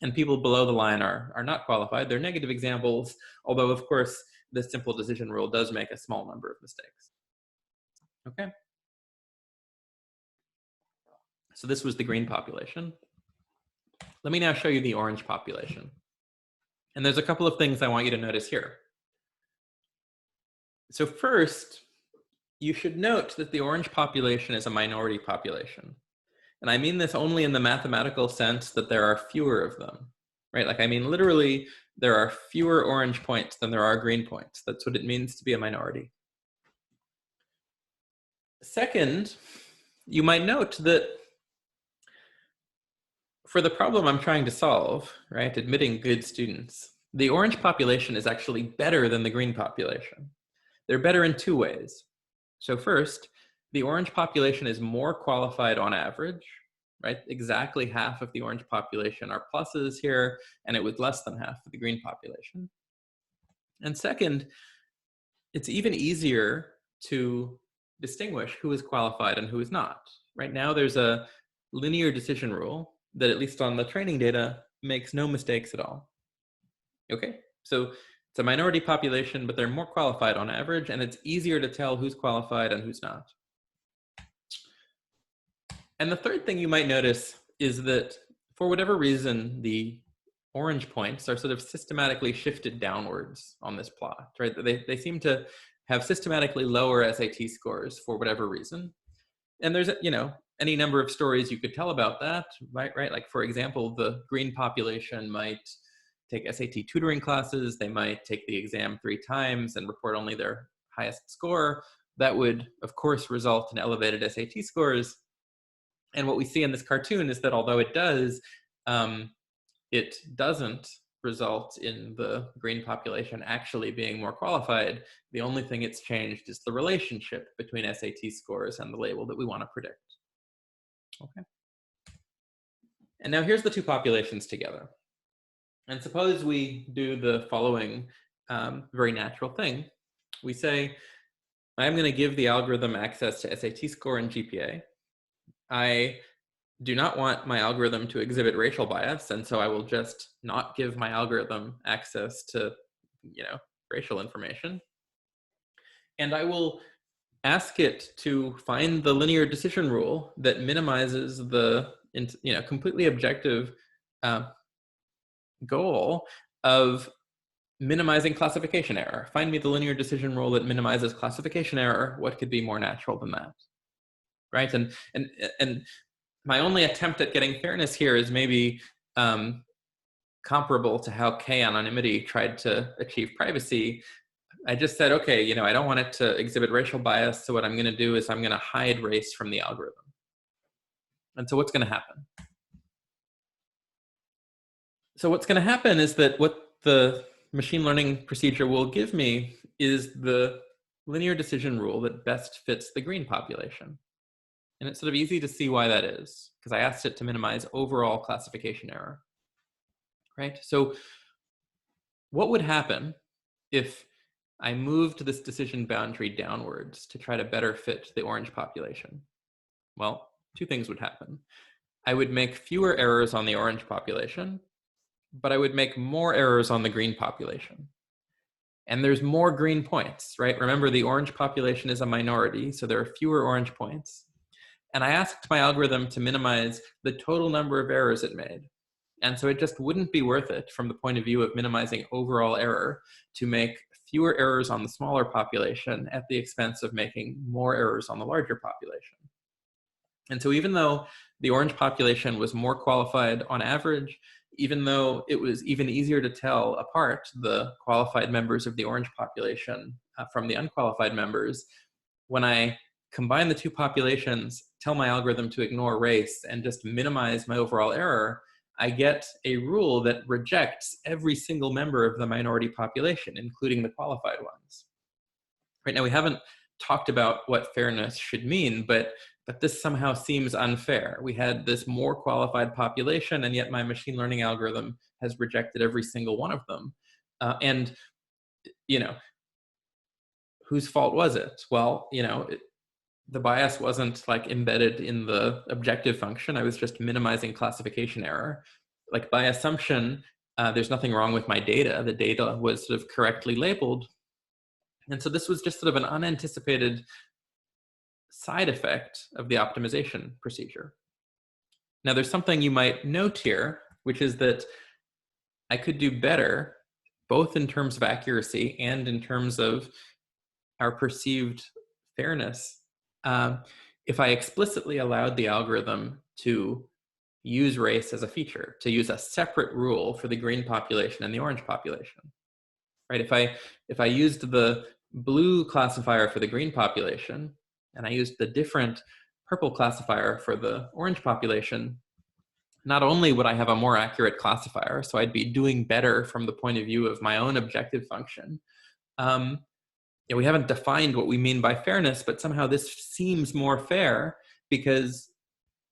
And people below the line are not qualified. They're negative examples, although, of course, this simple decision rule does make a small number of mistakes. Okay. So this was the green population. Let me now show you the orange population. And there's a couple of things I want you to notice here. So first, you should note that the orange population is a minority population. And I mean this only in the mathematical sense that there are fewer of them, right? Like, I mean, literally, there are fewer orange points than there are green points. That's what it means to be a minority. Second, you might note that for the problem I'm trying to solve, right, admitting good students, the orange population is actually better than the green population. They're better in two ways. So first, the orange population is more qualified on average, right? Exactly half of the orange population are pluses here, and it was less than half of the green population. And second, it's even easier to distinguish who is qualified and who is not. Right now, there's a linear decision rule that, at least on the training data, makes no mistakes at all. Okay, so it's a minority population, but they're more qualified on average, and it's easier to tell who's qualified and who's not. And the third thing you might notice is that, for whatever reason, the orange points are sort of systematically shifted downwards on this plot, right? They seem to have systematically lower SAT scores for whatever reason. And there's, any number of stories you could tell about that, right? Like, for example, the green population might take SAT tutoring classes. They might take the exam 3 times and report only their highest score. That would, of course, result in elevated SAT scores. And what we see in this cartoon is that although it does, it doesn't result in the green population actually being more qualified. The only thing it's changed is the relationship between SAT scores and the label that we want to predict. Okay. And now here's the two populations together. And suppose we do the following very natural thing. We say, I'm going to give the algorithm access to SAT score and GPA. I do not want my algorithm to exhibit racial bias, and so I will just not give my algorithm access to, racial information. And I will ask it to find the linear decision rule that minimizes the, completely objective goal of minimizing classification error. Find me the linear decision rule that minimizes classification error. What could be more natural than that, right? And my only attempt at getting fairness here is maybe comparable to how anonymity tried to achieve privacy. I just said, okay, I don't want it to exhibit racial bias, so what I'm going to do is I'm going to hide race from the algorithm. And so what's going to happen? So what's going to happen is that what the machine learning procedure will give me is the linear decision rule that best fits the green population. And it's sort of easy to see why that is, because I asked it to minimize overall classification error, right? So what would happen if I moved this decision boundary downwards to try to better fit the orange population? Well, two things would happen. I would make fewer errors on the orange population, but I would make more errors on the green population. And there's more green points, right? Remember, the orange population is a minority, so there are fewer orange points. And I asked my algorithm to minimize the total number of errors it made. And so it just wouldn't be worth it from the point of view of minimizing overall error to make fewer errors on the smaller population at the expense of making more errors on the larger population. And so even though the orange population was more qualified on average, even though it was even easier to tell apart the qualified members of the orange population from the unqualified members, when I combine the two populations, tell my algorithm to ignore race, and just minimize my overall error, I get a rule that rejects every single member of the minority population, including the qualified ones. Right now, we haven't talked about what fairness should mean, but this somehow seems unfair. We had this more qualified population, and yet my machine learning algorithm has rejected every single one of them. And, you know, whose fault was it? Well, the bias wasn't like embedded in the objective function. I was just minimizing classification error. Like by assumption, there's nothing wrong with my data. The data was sort of correctly labeled. And so this was just sort of an unanticipated side effect of the optimization procedure. Now there's something you might note here, which is that I could do better, both in terms of accuracy and in terms of our perceived fairness, if I explicitly allowed the algorithm to use race as a feature, to use a separate rule for the green population and the orange population, right? If I used the blue classifier for the green population and I used the different purple classifier for the orange population, not only would I have a more accurate classifier, so I'd be doing better from the point of view of my own objective function. We haven't defined what we mean by fairness, but somehow this seems more fair because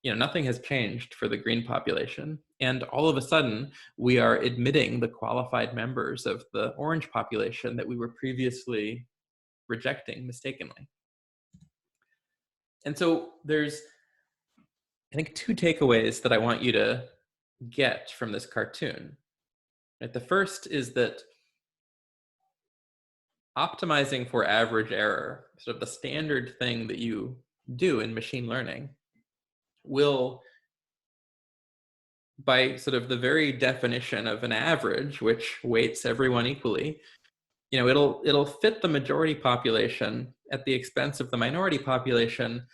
nothing has changed for the green population. And all of a sudden, we are admitting the qualified members of the orange population that we were previously rejecting mistakenly. And so there's, I think, two takeaways that I want you to get from this cartoon. Right? The first is that optimizing for average error, sort of the standard thing that you do in machine learning, will, by sort of the very definition of an average, which weights everyone equally, it'll fit the majority population at the expense of the minority population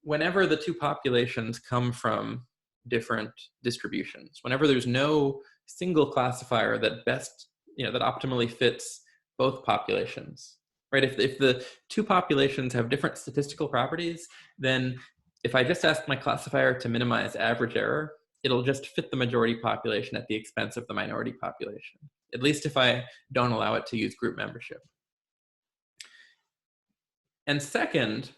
whenever the two populations come from different distributions, whenever there's no single classifier that best, that optimally fits both populations, right? If the two populations have different statistical properties, then if I just ask my classifier to minimize average error, it'll just fit the majority population at the expense of the minority population, at least if I don't allow it to use group membership. And second,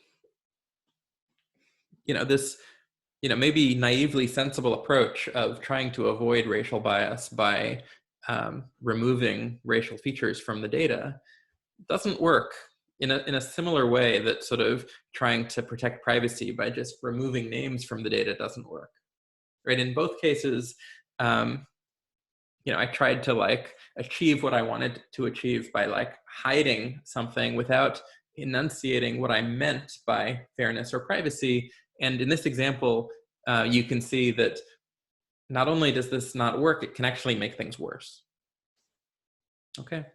this maybe naively sensible approach of trying to avoid racial bias by removing racial features from the data doesn't work in a similar way that sort of trying to protect privacy by just removing names from the data doesn't work, right? In both cases, I tried to achieve what I wanted to achieve by hiding something without enunciating what I meant by fairness or privacy. And in this example, you can see that not only does this not work, it can actually make things worse. Okay.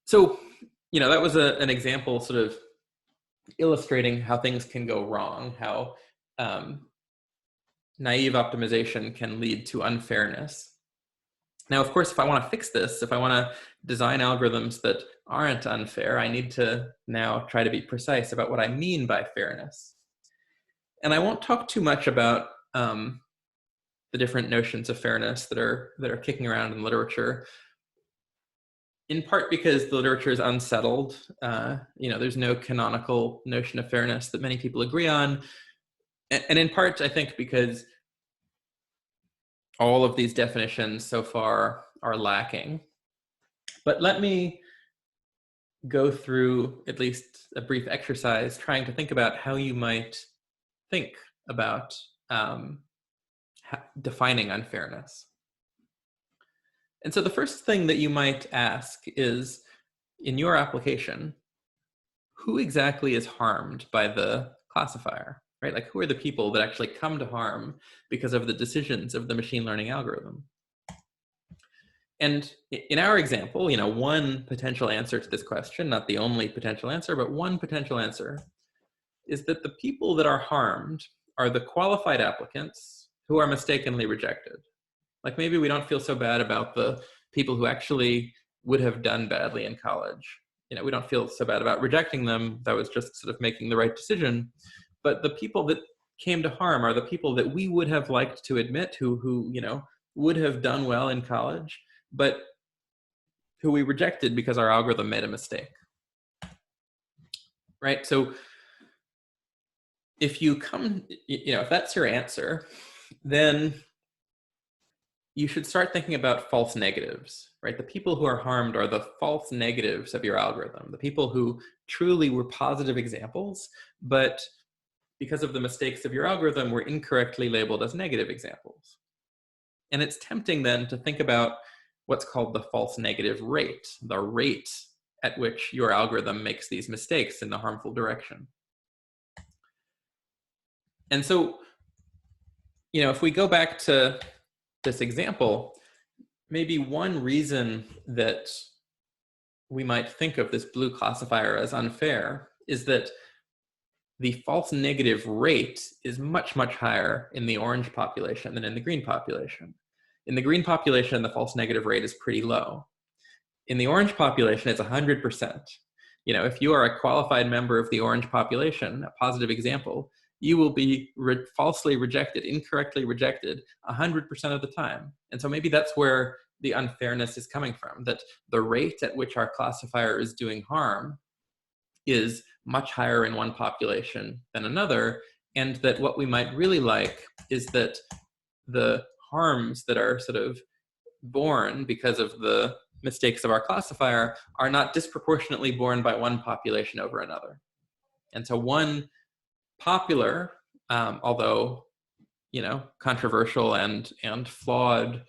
So, that was an example sort of illustrating how things can go wrong, how naive optimization can lead to unfairness. Now, of course, if I want to fix this, if I want to design algorithms that aren't unfair, I need to now try to be precise about what I mean by fairness. And I won't talk too much about the different notions of fairness that are kicking around in literature, in part because the literature is unsettled. There's no canonical notion of fairness that many people agree on. And in part, I think, because all of these definitions so far are lacking. But let me go through at least a brief exercise trying to think about how you might think about defining unfairness. And so the first thing that you might ask is, in your application, who exactly is harmed by the classifier, right? Like, who are the people that actually come to harm because of the decisions of the machine learning algorithm? And in our example, one potential answer to this question, not the only potential answer, but one potential answer, is that the people that are harmed are the qualified applicants who are mistakenly rejected. Like, maybe we don't feel so bad about the people who actually would have done badly in college. We don't feel so bad about rejecting them. That was just sort of making the right decision. But the people that came to harm are the people that we would have liked to admit who would have done well in college, but who we rejected because our algorithm made a mistake. Right? So if you come, if that's your answer, then you should start thinking about false negatives, right? The people who are harmed are the false negatives of your algorithm, the people who truly were positive examples, but because of the mistakes of your algorithm were incorrectly labeled as negative examples. And it's tempting then to think about what's called the false negative rate, the rate at which your algorithm makes these mistakes in the harmful direction. And so, if we go back to this example, maybe one reason that we might think of this blue classifier as unfair is that the false negative rate is much, much higher in the orange population than in the green population. In the green population, the false negative rate is pretty low. In the orange population, it's 100%. If you are a qualified member of the orange population, a positive example, you will be falsely rejected, incorrectly rejected 100% of the time. And so maybe that's where the unfairness is coming from, that the rate at which our classifier is doing harm is much higher in one population than another, and that what we might really like is that the harms that are sort of born because of the mistakes of our classifier are not disproportionately borne by one population over another. And so one popular, although controversial and flawed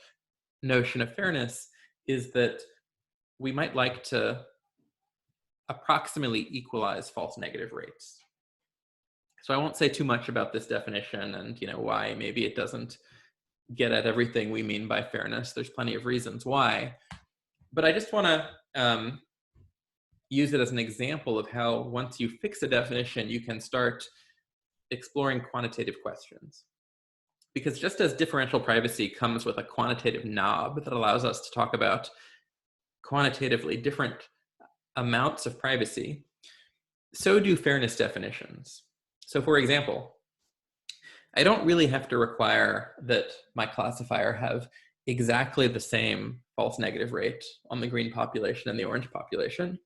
notion of fairness is that we might like to approximately equalize false negative rates. So I won't say too much about this definition and why maybe it doesn't get at everything we mean by fairness. There's plenty of reasons why. But I just want to use it as an example of how once you fix a definition, you can start exploring quantitative questions. Because just as differential privacy comes with a quantitative knob that allows us to talk about quantitatively different amounts of privacy, so do fairness definitions. So for example, I don't really have to require that my classifier have exactly the same false negative rate on the green population and the orange population.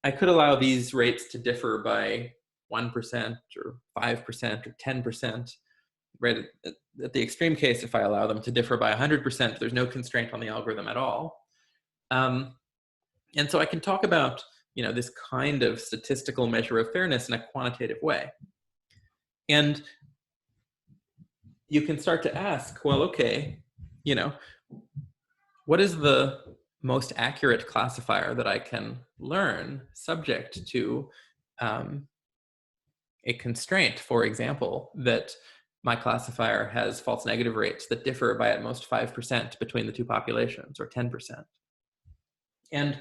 I could allow these rates to differ by 1% or 5% or 10%. Right? At the extreme case, if I allow them to differ by 100%, there's no constraint on the algorithm at all. And so I can talk about this kind of statistical measure of fairness in a quantitative way. And you can start to ask, well, okay, what is the most accurate classifier that I can learn subject to a constraint, for example, that my classifier has false negative rates that differ by at most 5% between the two populations, or 10%. And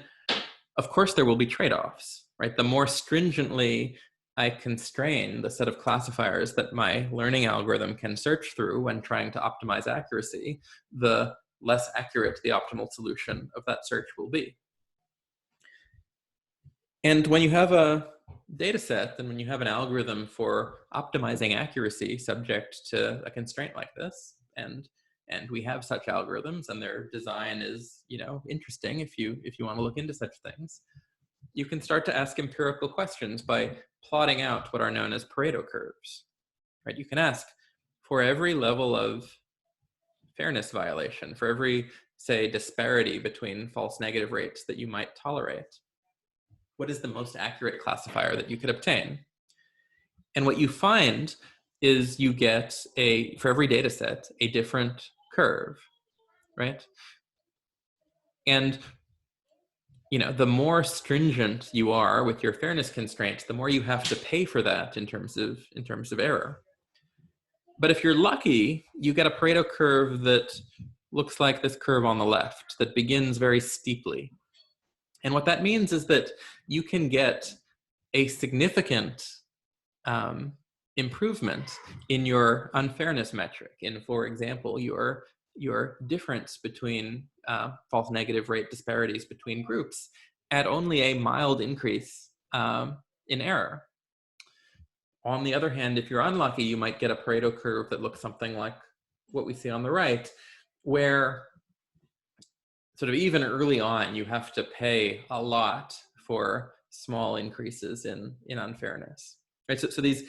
of course, there will be trade-offs, right? The more stringently I constrain the set of classifiers that my learning algorithm can search through when trying to optimize accuracy, the less accurate the optimal solution of that search will be. And when you have a data set, and when you have an algorithm for optimizing accuracy subject to a constraint like this, and we have such algorithms, and their design is interesting if you want to look into such things, you can start to ask empirical questions by plotting out what are known as Pareto curves. Right? You can ask, for every level of fairness violation, for every, say, disparity between false negative rates that you might tolerate, what is the most accurate classifier that you could obtain? And what you find is you get for every data set, a different curve, right? And the more stringent you are with your fairness constraints, the more you have to pay for that in terms of error. But if you're lucky, you get a Pareto curve that looks like this curve on the left that begins very steeply. And what that means is that you can get a significant improvement in your unfairness metric, in, for example, your difference between false negative rate disparities between groups at only a mild increase in error. On the other hand, if you're unlucky, you might get a Pareto curve that looks something like what we see on the right, where sort of even early on, you have to pay a lot for small increases in unfairness. Right? So these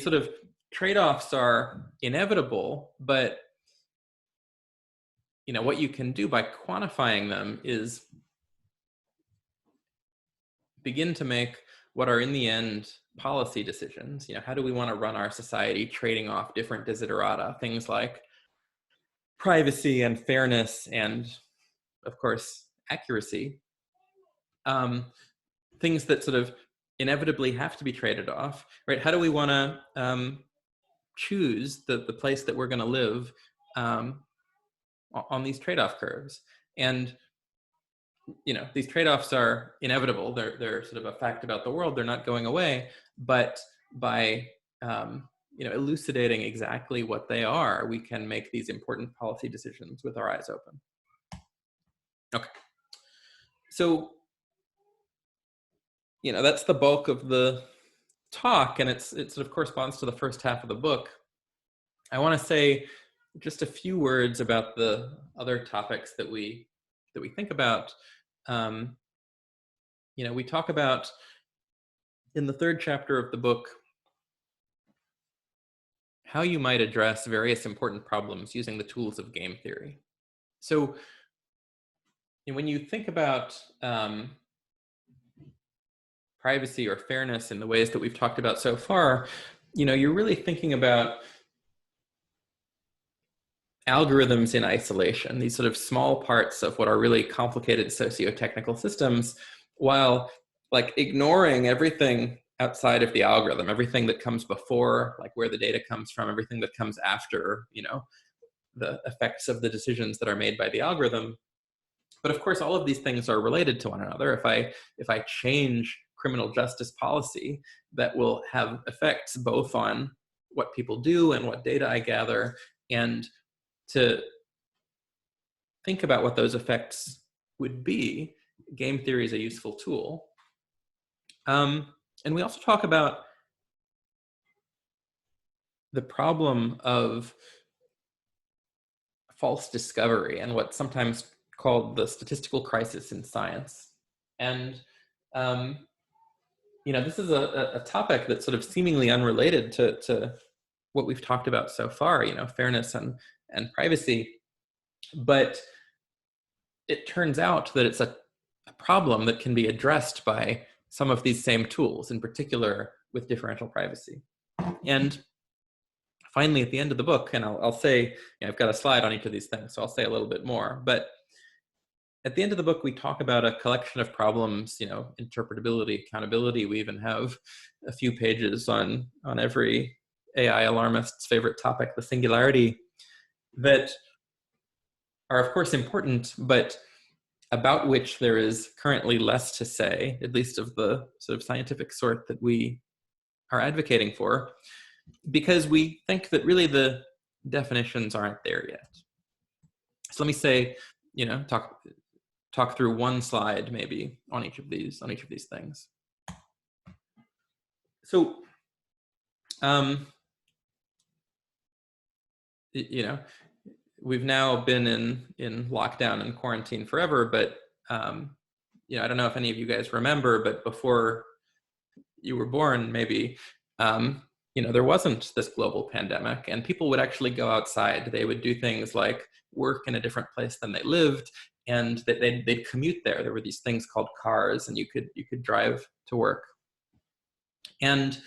sort of trade-offs are inevitable, but what you can do by quantifying them is begin to make what are in the end policy decisions. How do we want to run our society, trading off different desiderata, things like privacy and fairness and, of course, accuracy, things that sort of inevitably have to be traded off, right? How do we want to choose the place that we're going to live on these trade-off curves? And these trade-offs are inevitable. They're sort of a fact about the world. They're not going away. But by elucidating exactly what they are, we can make these important policy decisions with our eyes open. Okay. So that's the bulk of the talk, and it sort of corresponds to the first half of the book. I want to say just a few words about the other topics that we think about. We talk about, in the third chapter of the book, how you might address various important problems using the tools of game theory. So when you think about privacy or fairness in the ways that we've talked about so far, you're really thinking about algorithms in isolation, these sort of small parts of what are really complicated socio-technical systems, while ignoring everything outside of the algorithm, everything that comes before, like where the data comes from, everything that comes after, the effects of the decisions that are made by the algorithm. But of course, all of these things are related to one another. If I change criminal justice policy, that will have effects both on what people do and what data I gather. And to think about what those effects would be, game theory is a useful tool. And we also talk about the problem of false discovery and what's sometimes called the statistical crisis in science. And this is a topic that's sort of seemingly unrelated to what we've talked about so far, fairness and privacy. But it turns out that it's a problem that can be addressed by some of these same tools, in particular with differential privacy. And finally, at the end of the book, and I'll say, I've got a slide on each of these things, so I'll say a little bit more. But at the end of the book, we talk about a collection of problems, interpretability, accountability. We even have a few pages on every AI alarmist's favorite topic, the singularity, that are, of course, important, but about which there is currently less to say, at least of the sort of scientific sort that we are advocating for, because we think that really the definitions aren't there yet. So let me say, talk through one slide maybe on each of these things. So, we've now been in lockdown and quarantine forever, but I don't know if any of you guys remember, but before you were born, maybe there wasn't this global pandemic, and people would actually go outside. They would do things like work in a different place than they lived, and they'd commute there. There were these things called cars, and you could drive to work. And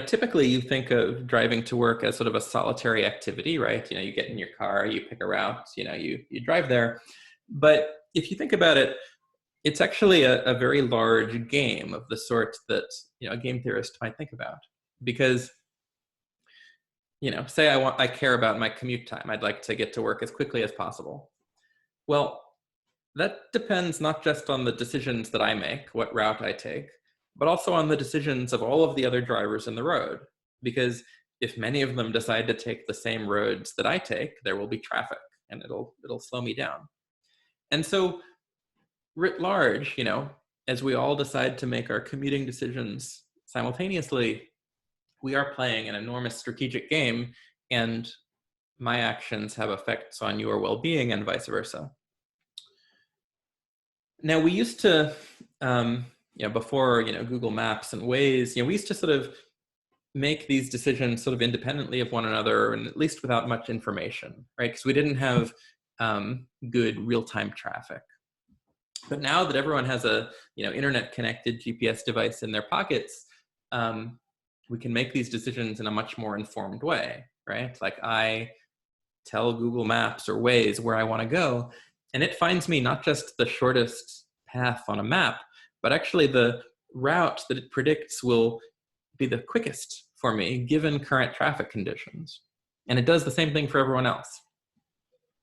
typically you think of driving to work as sort of a solitary activity, right? You get in your car, you pick a route, you drive there. But if you think about it, it's actually a very large game of the sort that a game theorist might think about. Because say I care about my commute time. I'd like to get to work as quickly as possible. Well, that depends not just on the decisions that I make, what route I take, but also on the decisions of all of the other drivers in the road. Because if many of them decide to take the same roads that I take, there will be traffic, and it'll slow me down. And so writ large, as we all decide to make our commuting decisions simultaneously, we are playing an enormous strategic game, and my actions have effects on your well-being and vice versa. Now, we used to, before, Google Maps and Waze, we used to sort of make these decisions sort of independently of one another, and at least without much information, right? Because we didn't have good real-time traffic. But now that everyone has a internet-connected GPS device in their pockets, we can make these decisions in a much more informed way, right? Like I tell Google Maps or Waze where I want to go, and it finds me not just the shortest path on a map, but actually the route that it predicts will be the quickest for me given current traffic conditions. And it does the same thing for everyone else.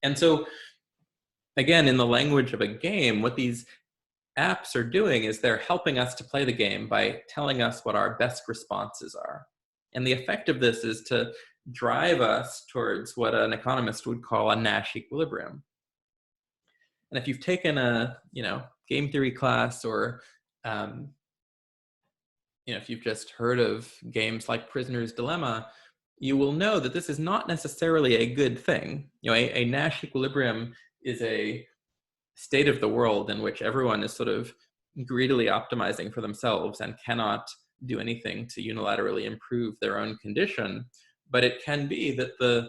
And so, again, in the language of a game, what these apps are doing is they're helping us to play the game by telling us what our best responses are. And the effect of this is to drive us towards what an economist would call a Nash equilibrium. And if you've taken a game theory class, or if you've just heard of games like Prisoner's Dilemma, you will know that this is not necessarily a good thing. A Nash equilibrium is a state of the world in which everyone is sort of greedily optimizing for themselves and cannot do anything to unilaterally improve their own condition. But it can be that the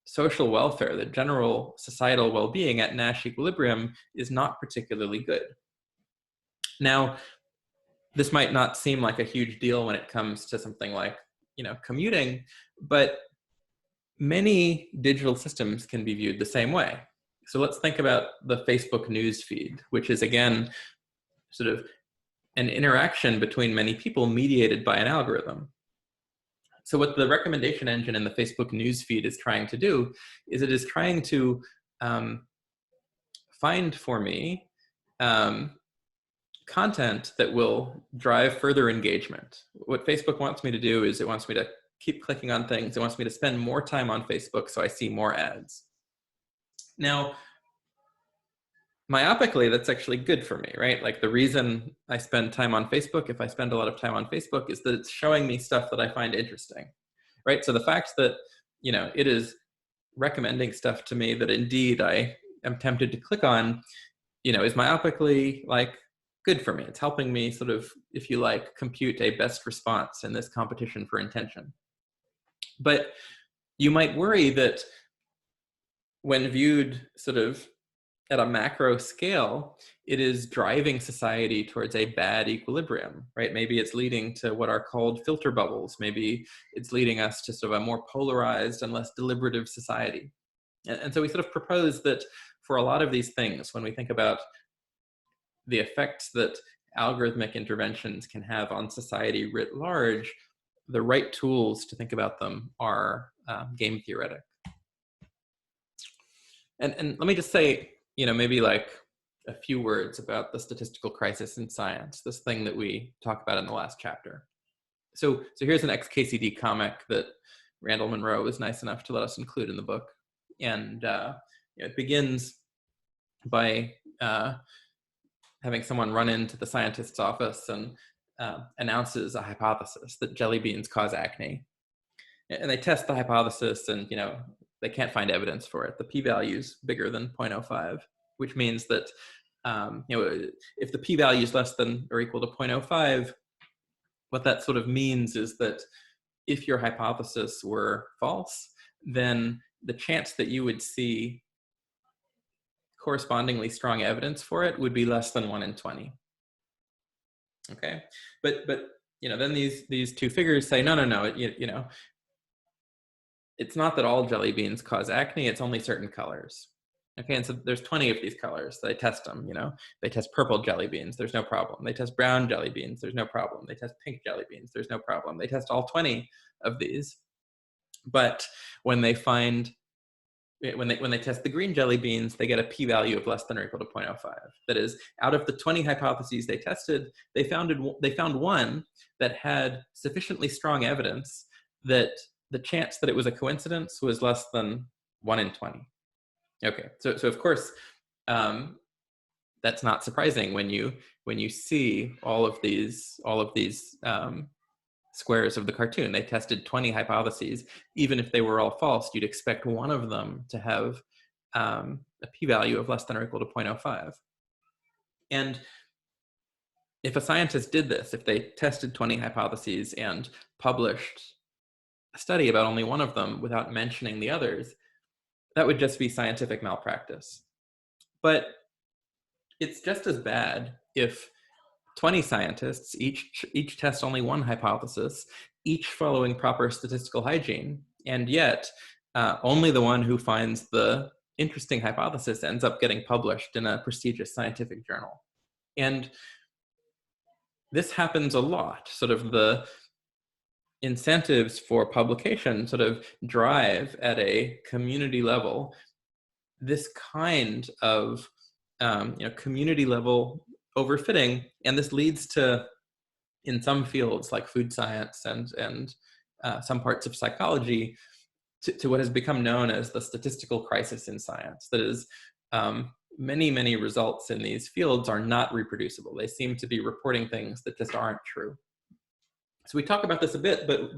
social welfare, the general societal well-being at Nash equilibrium is not particularly good. Now, this might not seem like a huge deal when it comes to something like, commuting, but many digital systems can be viewed the same way. So let's think about the Facebook news feed, which is, again, sort of an interaction between many people mediated by an algorithm. So what the recommendation engine in the Facebook news feed is trying to do is it is trying to find for me content that will drive further engagement. What Facebook wants me to do is it wants me to keep clicking on things. It wants me to spend more time on Facebook so I see more ads. Now, myopically, that's actually good for me, right? Like the reason I spend time on Facebook, if I spend a lot of time on Facebook, is that it's showing me stuff that I find interesting, right? So the fact that, it is recommending stuff to me that indeed I am tempted to click on, is myopically like good for me. It's helping me sort of, if you like, compute a best response in this competition for intention. But you might worry that when viewed sort of at a macro scale, it is driving society towards a bad equilibrium, right? Maybe it's leading to what are called filter bubbles. Maybe it's leading us to sort of a more polarized and less deliberative society. And so we sort of propose that for a lot of these things, when we think about the effects that algorithmic interventions can have on society writ large, the right tools to think about them are game theoretic. And let me just say, maybe like a few words about the statistical crisis in science, this thing that we talk about in the last chapter. So here's an XKCD comic that Randall Munroe was nice enough to let us include in the book. And it begins by having someone run into the scientist's office and announces a hypothesis that jelly beans cause acne. And they test the hypothesis, and they can't find evidence for it. The p-value is bigger than 0.05, which means that if the p-value is less than or equal to 0.05, what that sort of means is that if your hypothesis were false, then the chance that you would see correspondingly strong evidence for it would be less than 1 in 20. Okay, but then these two figures say no, it's not that all jelly beans cause acne, it's only certain colors. Okay, and so there's 20 of these colors. They test them, they test purple jelly beans, there's no problem. They test brown jelly beans, there's no problem. They test pink jelly beans, there's no problem. They test all 20 of these. But when they test the green jelly beans, they get a p-value of less than or equal to 0.05. That is, out of the 20 hypotheses they tested, they found one that had sufficiently strong evidence that the chance that it was a coincidence was less than 1 in 20. Okay, so of course, that's not surprising when you see all of these squares of the cartoon. They tested 20 hypotheses. Even if they were all false, you'd expect one of them to have a p-value of less than or equal to 0.05. And if a scientist did this, if they tested 20 hypotheses and published a study about only one of them without mentioning the others, that would just be scientific malpractice. But it's just as bad if 20 scientists each test only one hypothesis, each following proper statistical hygiene, and yet only the one who finds the interesting hypothesis ends up getting published in a prestigious scientific journal. And this happens a lot. Sort of the incentives for publication sort of drive at a community level this kind of community level overfitting, and this leads to, in some fields like food science and some parts of psychology, to what has become known as the statistical crisis in science. That is, many results in these fields are not reproducible. They seem to be reporting things that just aren't true. So we talk about this a bit, but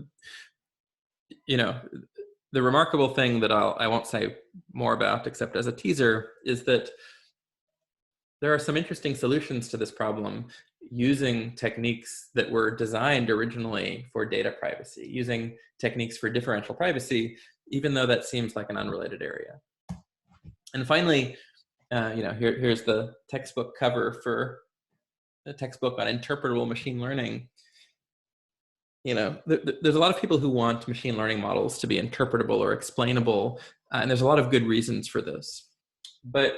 the remarkable thing that I won't say more about except as a teaser is that there are some interesting solutions to this problem using techniques that were designed originally for data privacy, using techniques for differential privacy, even though that seems like an unrelated area. And finally, here's the textbook cover for a textbook on interpretable machine learning. There's a lot of people who want machine learning models to be interpretable or explainable, and there's a lot of good reasons for this. But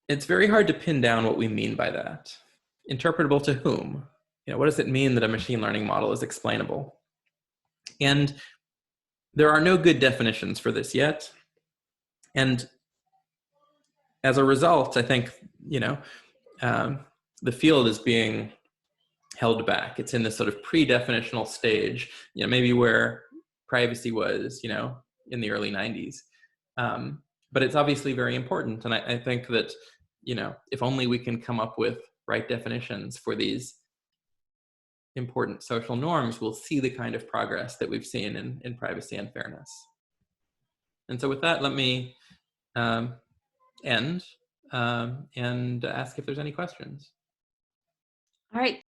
it's very hard to pin down what we mean by that. Interpretable to whom? What does it mean that a machine learning model is explainable? And there are no good definitions for this yet. And as a result, I think, the field is being held back. It's in this sort of pre-definitional stage, maybe where privacy was, in the early 90s. But it's obviously very important. And I think that, if only we can come up with right definitions for these important social norms, we'll see the kind of progress that we've seen in privacy and fairness. And so with that, let me end and ask if there's any questions. All right.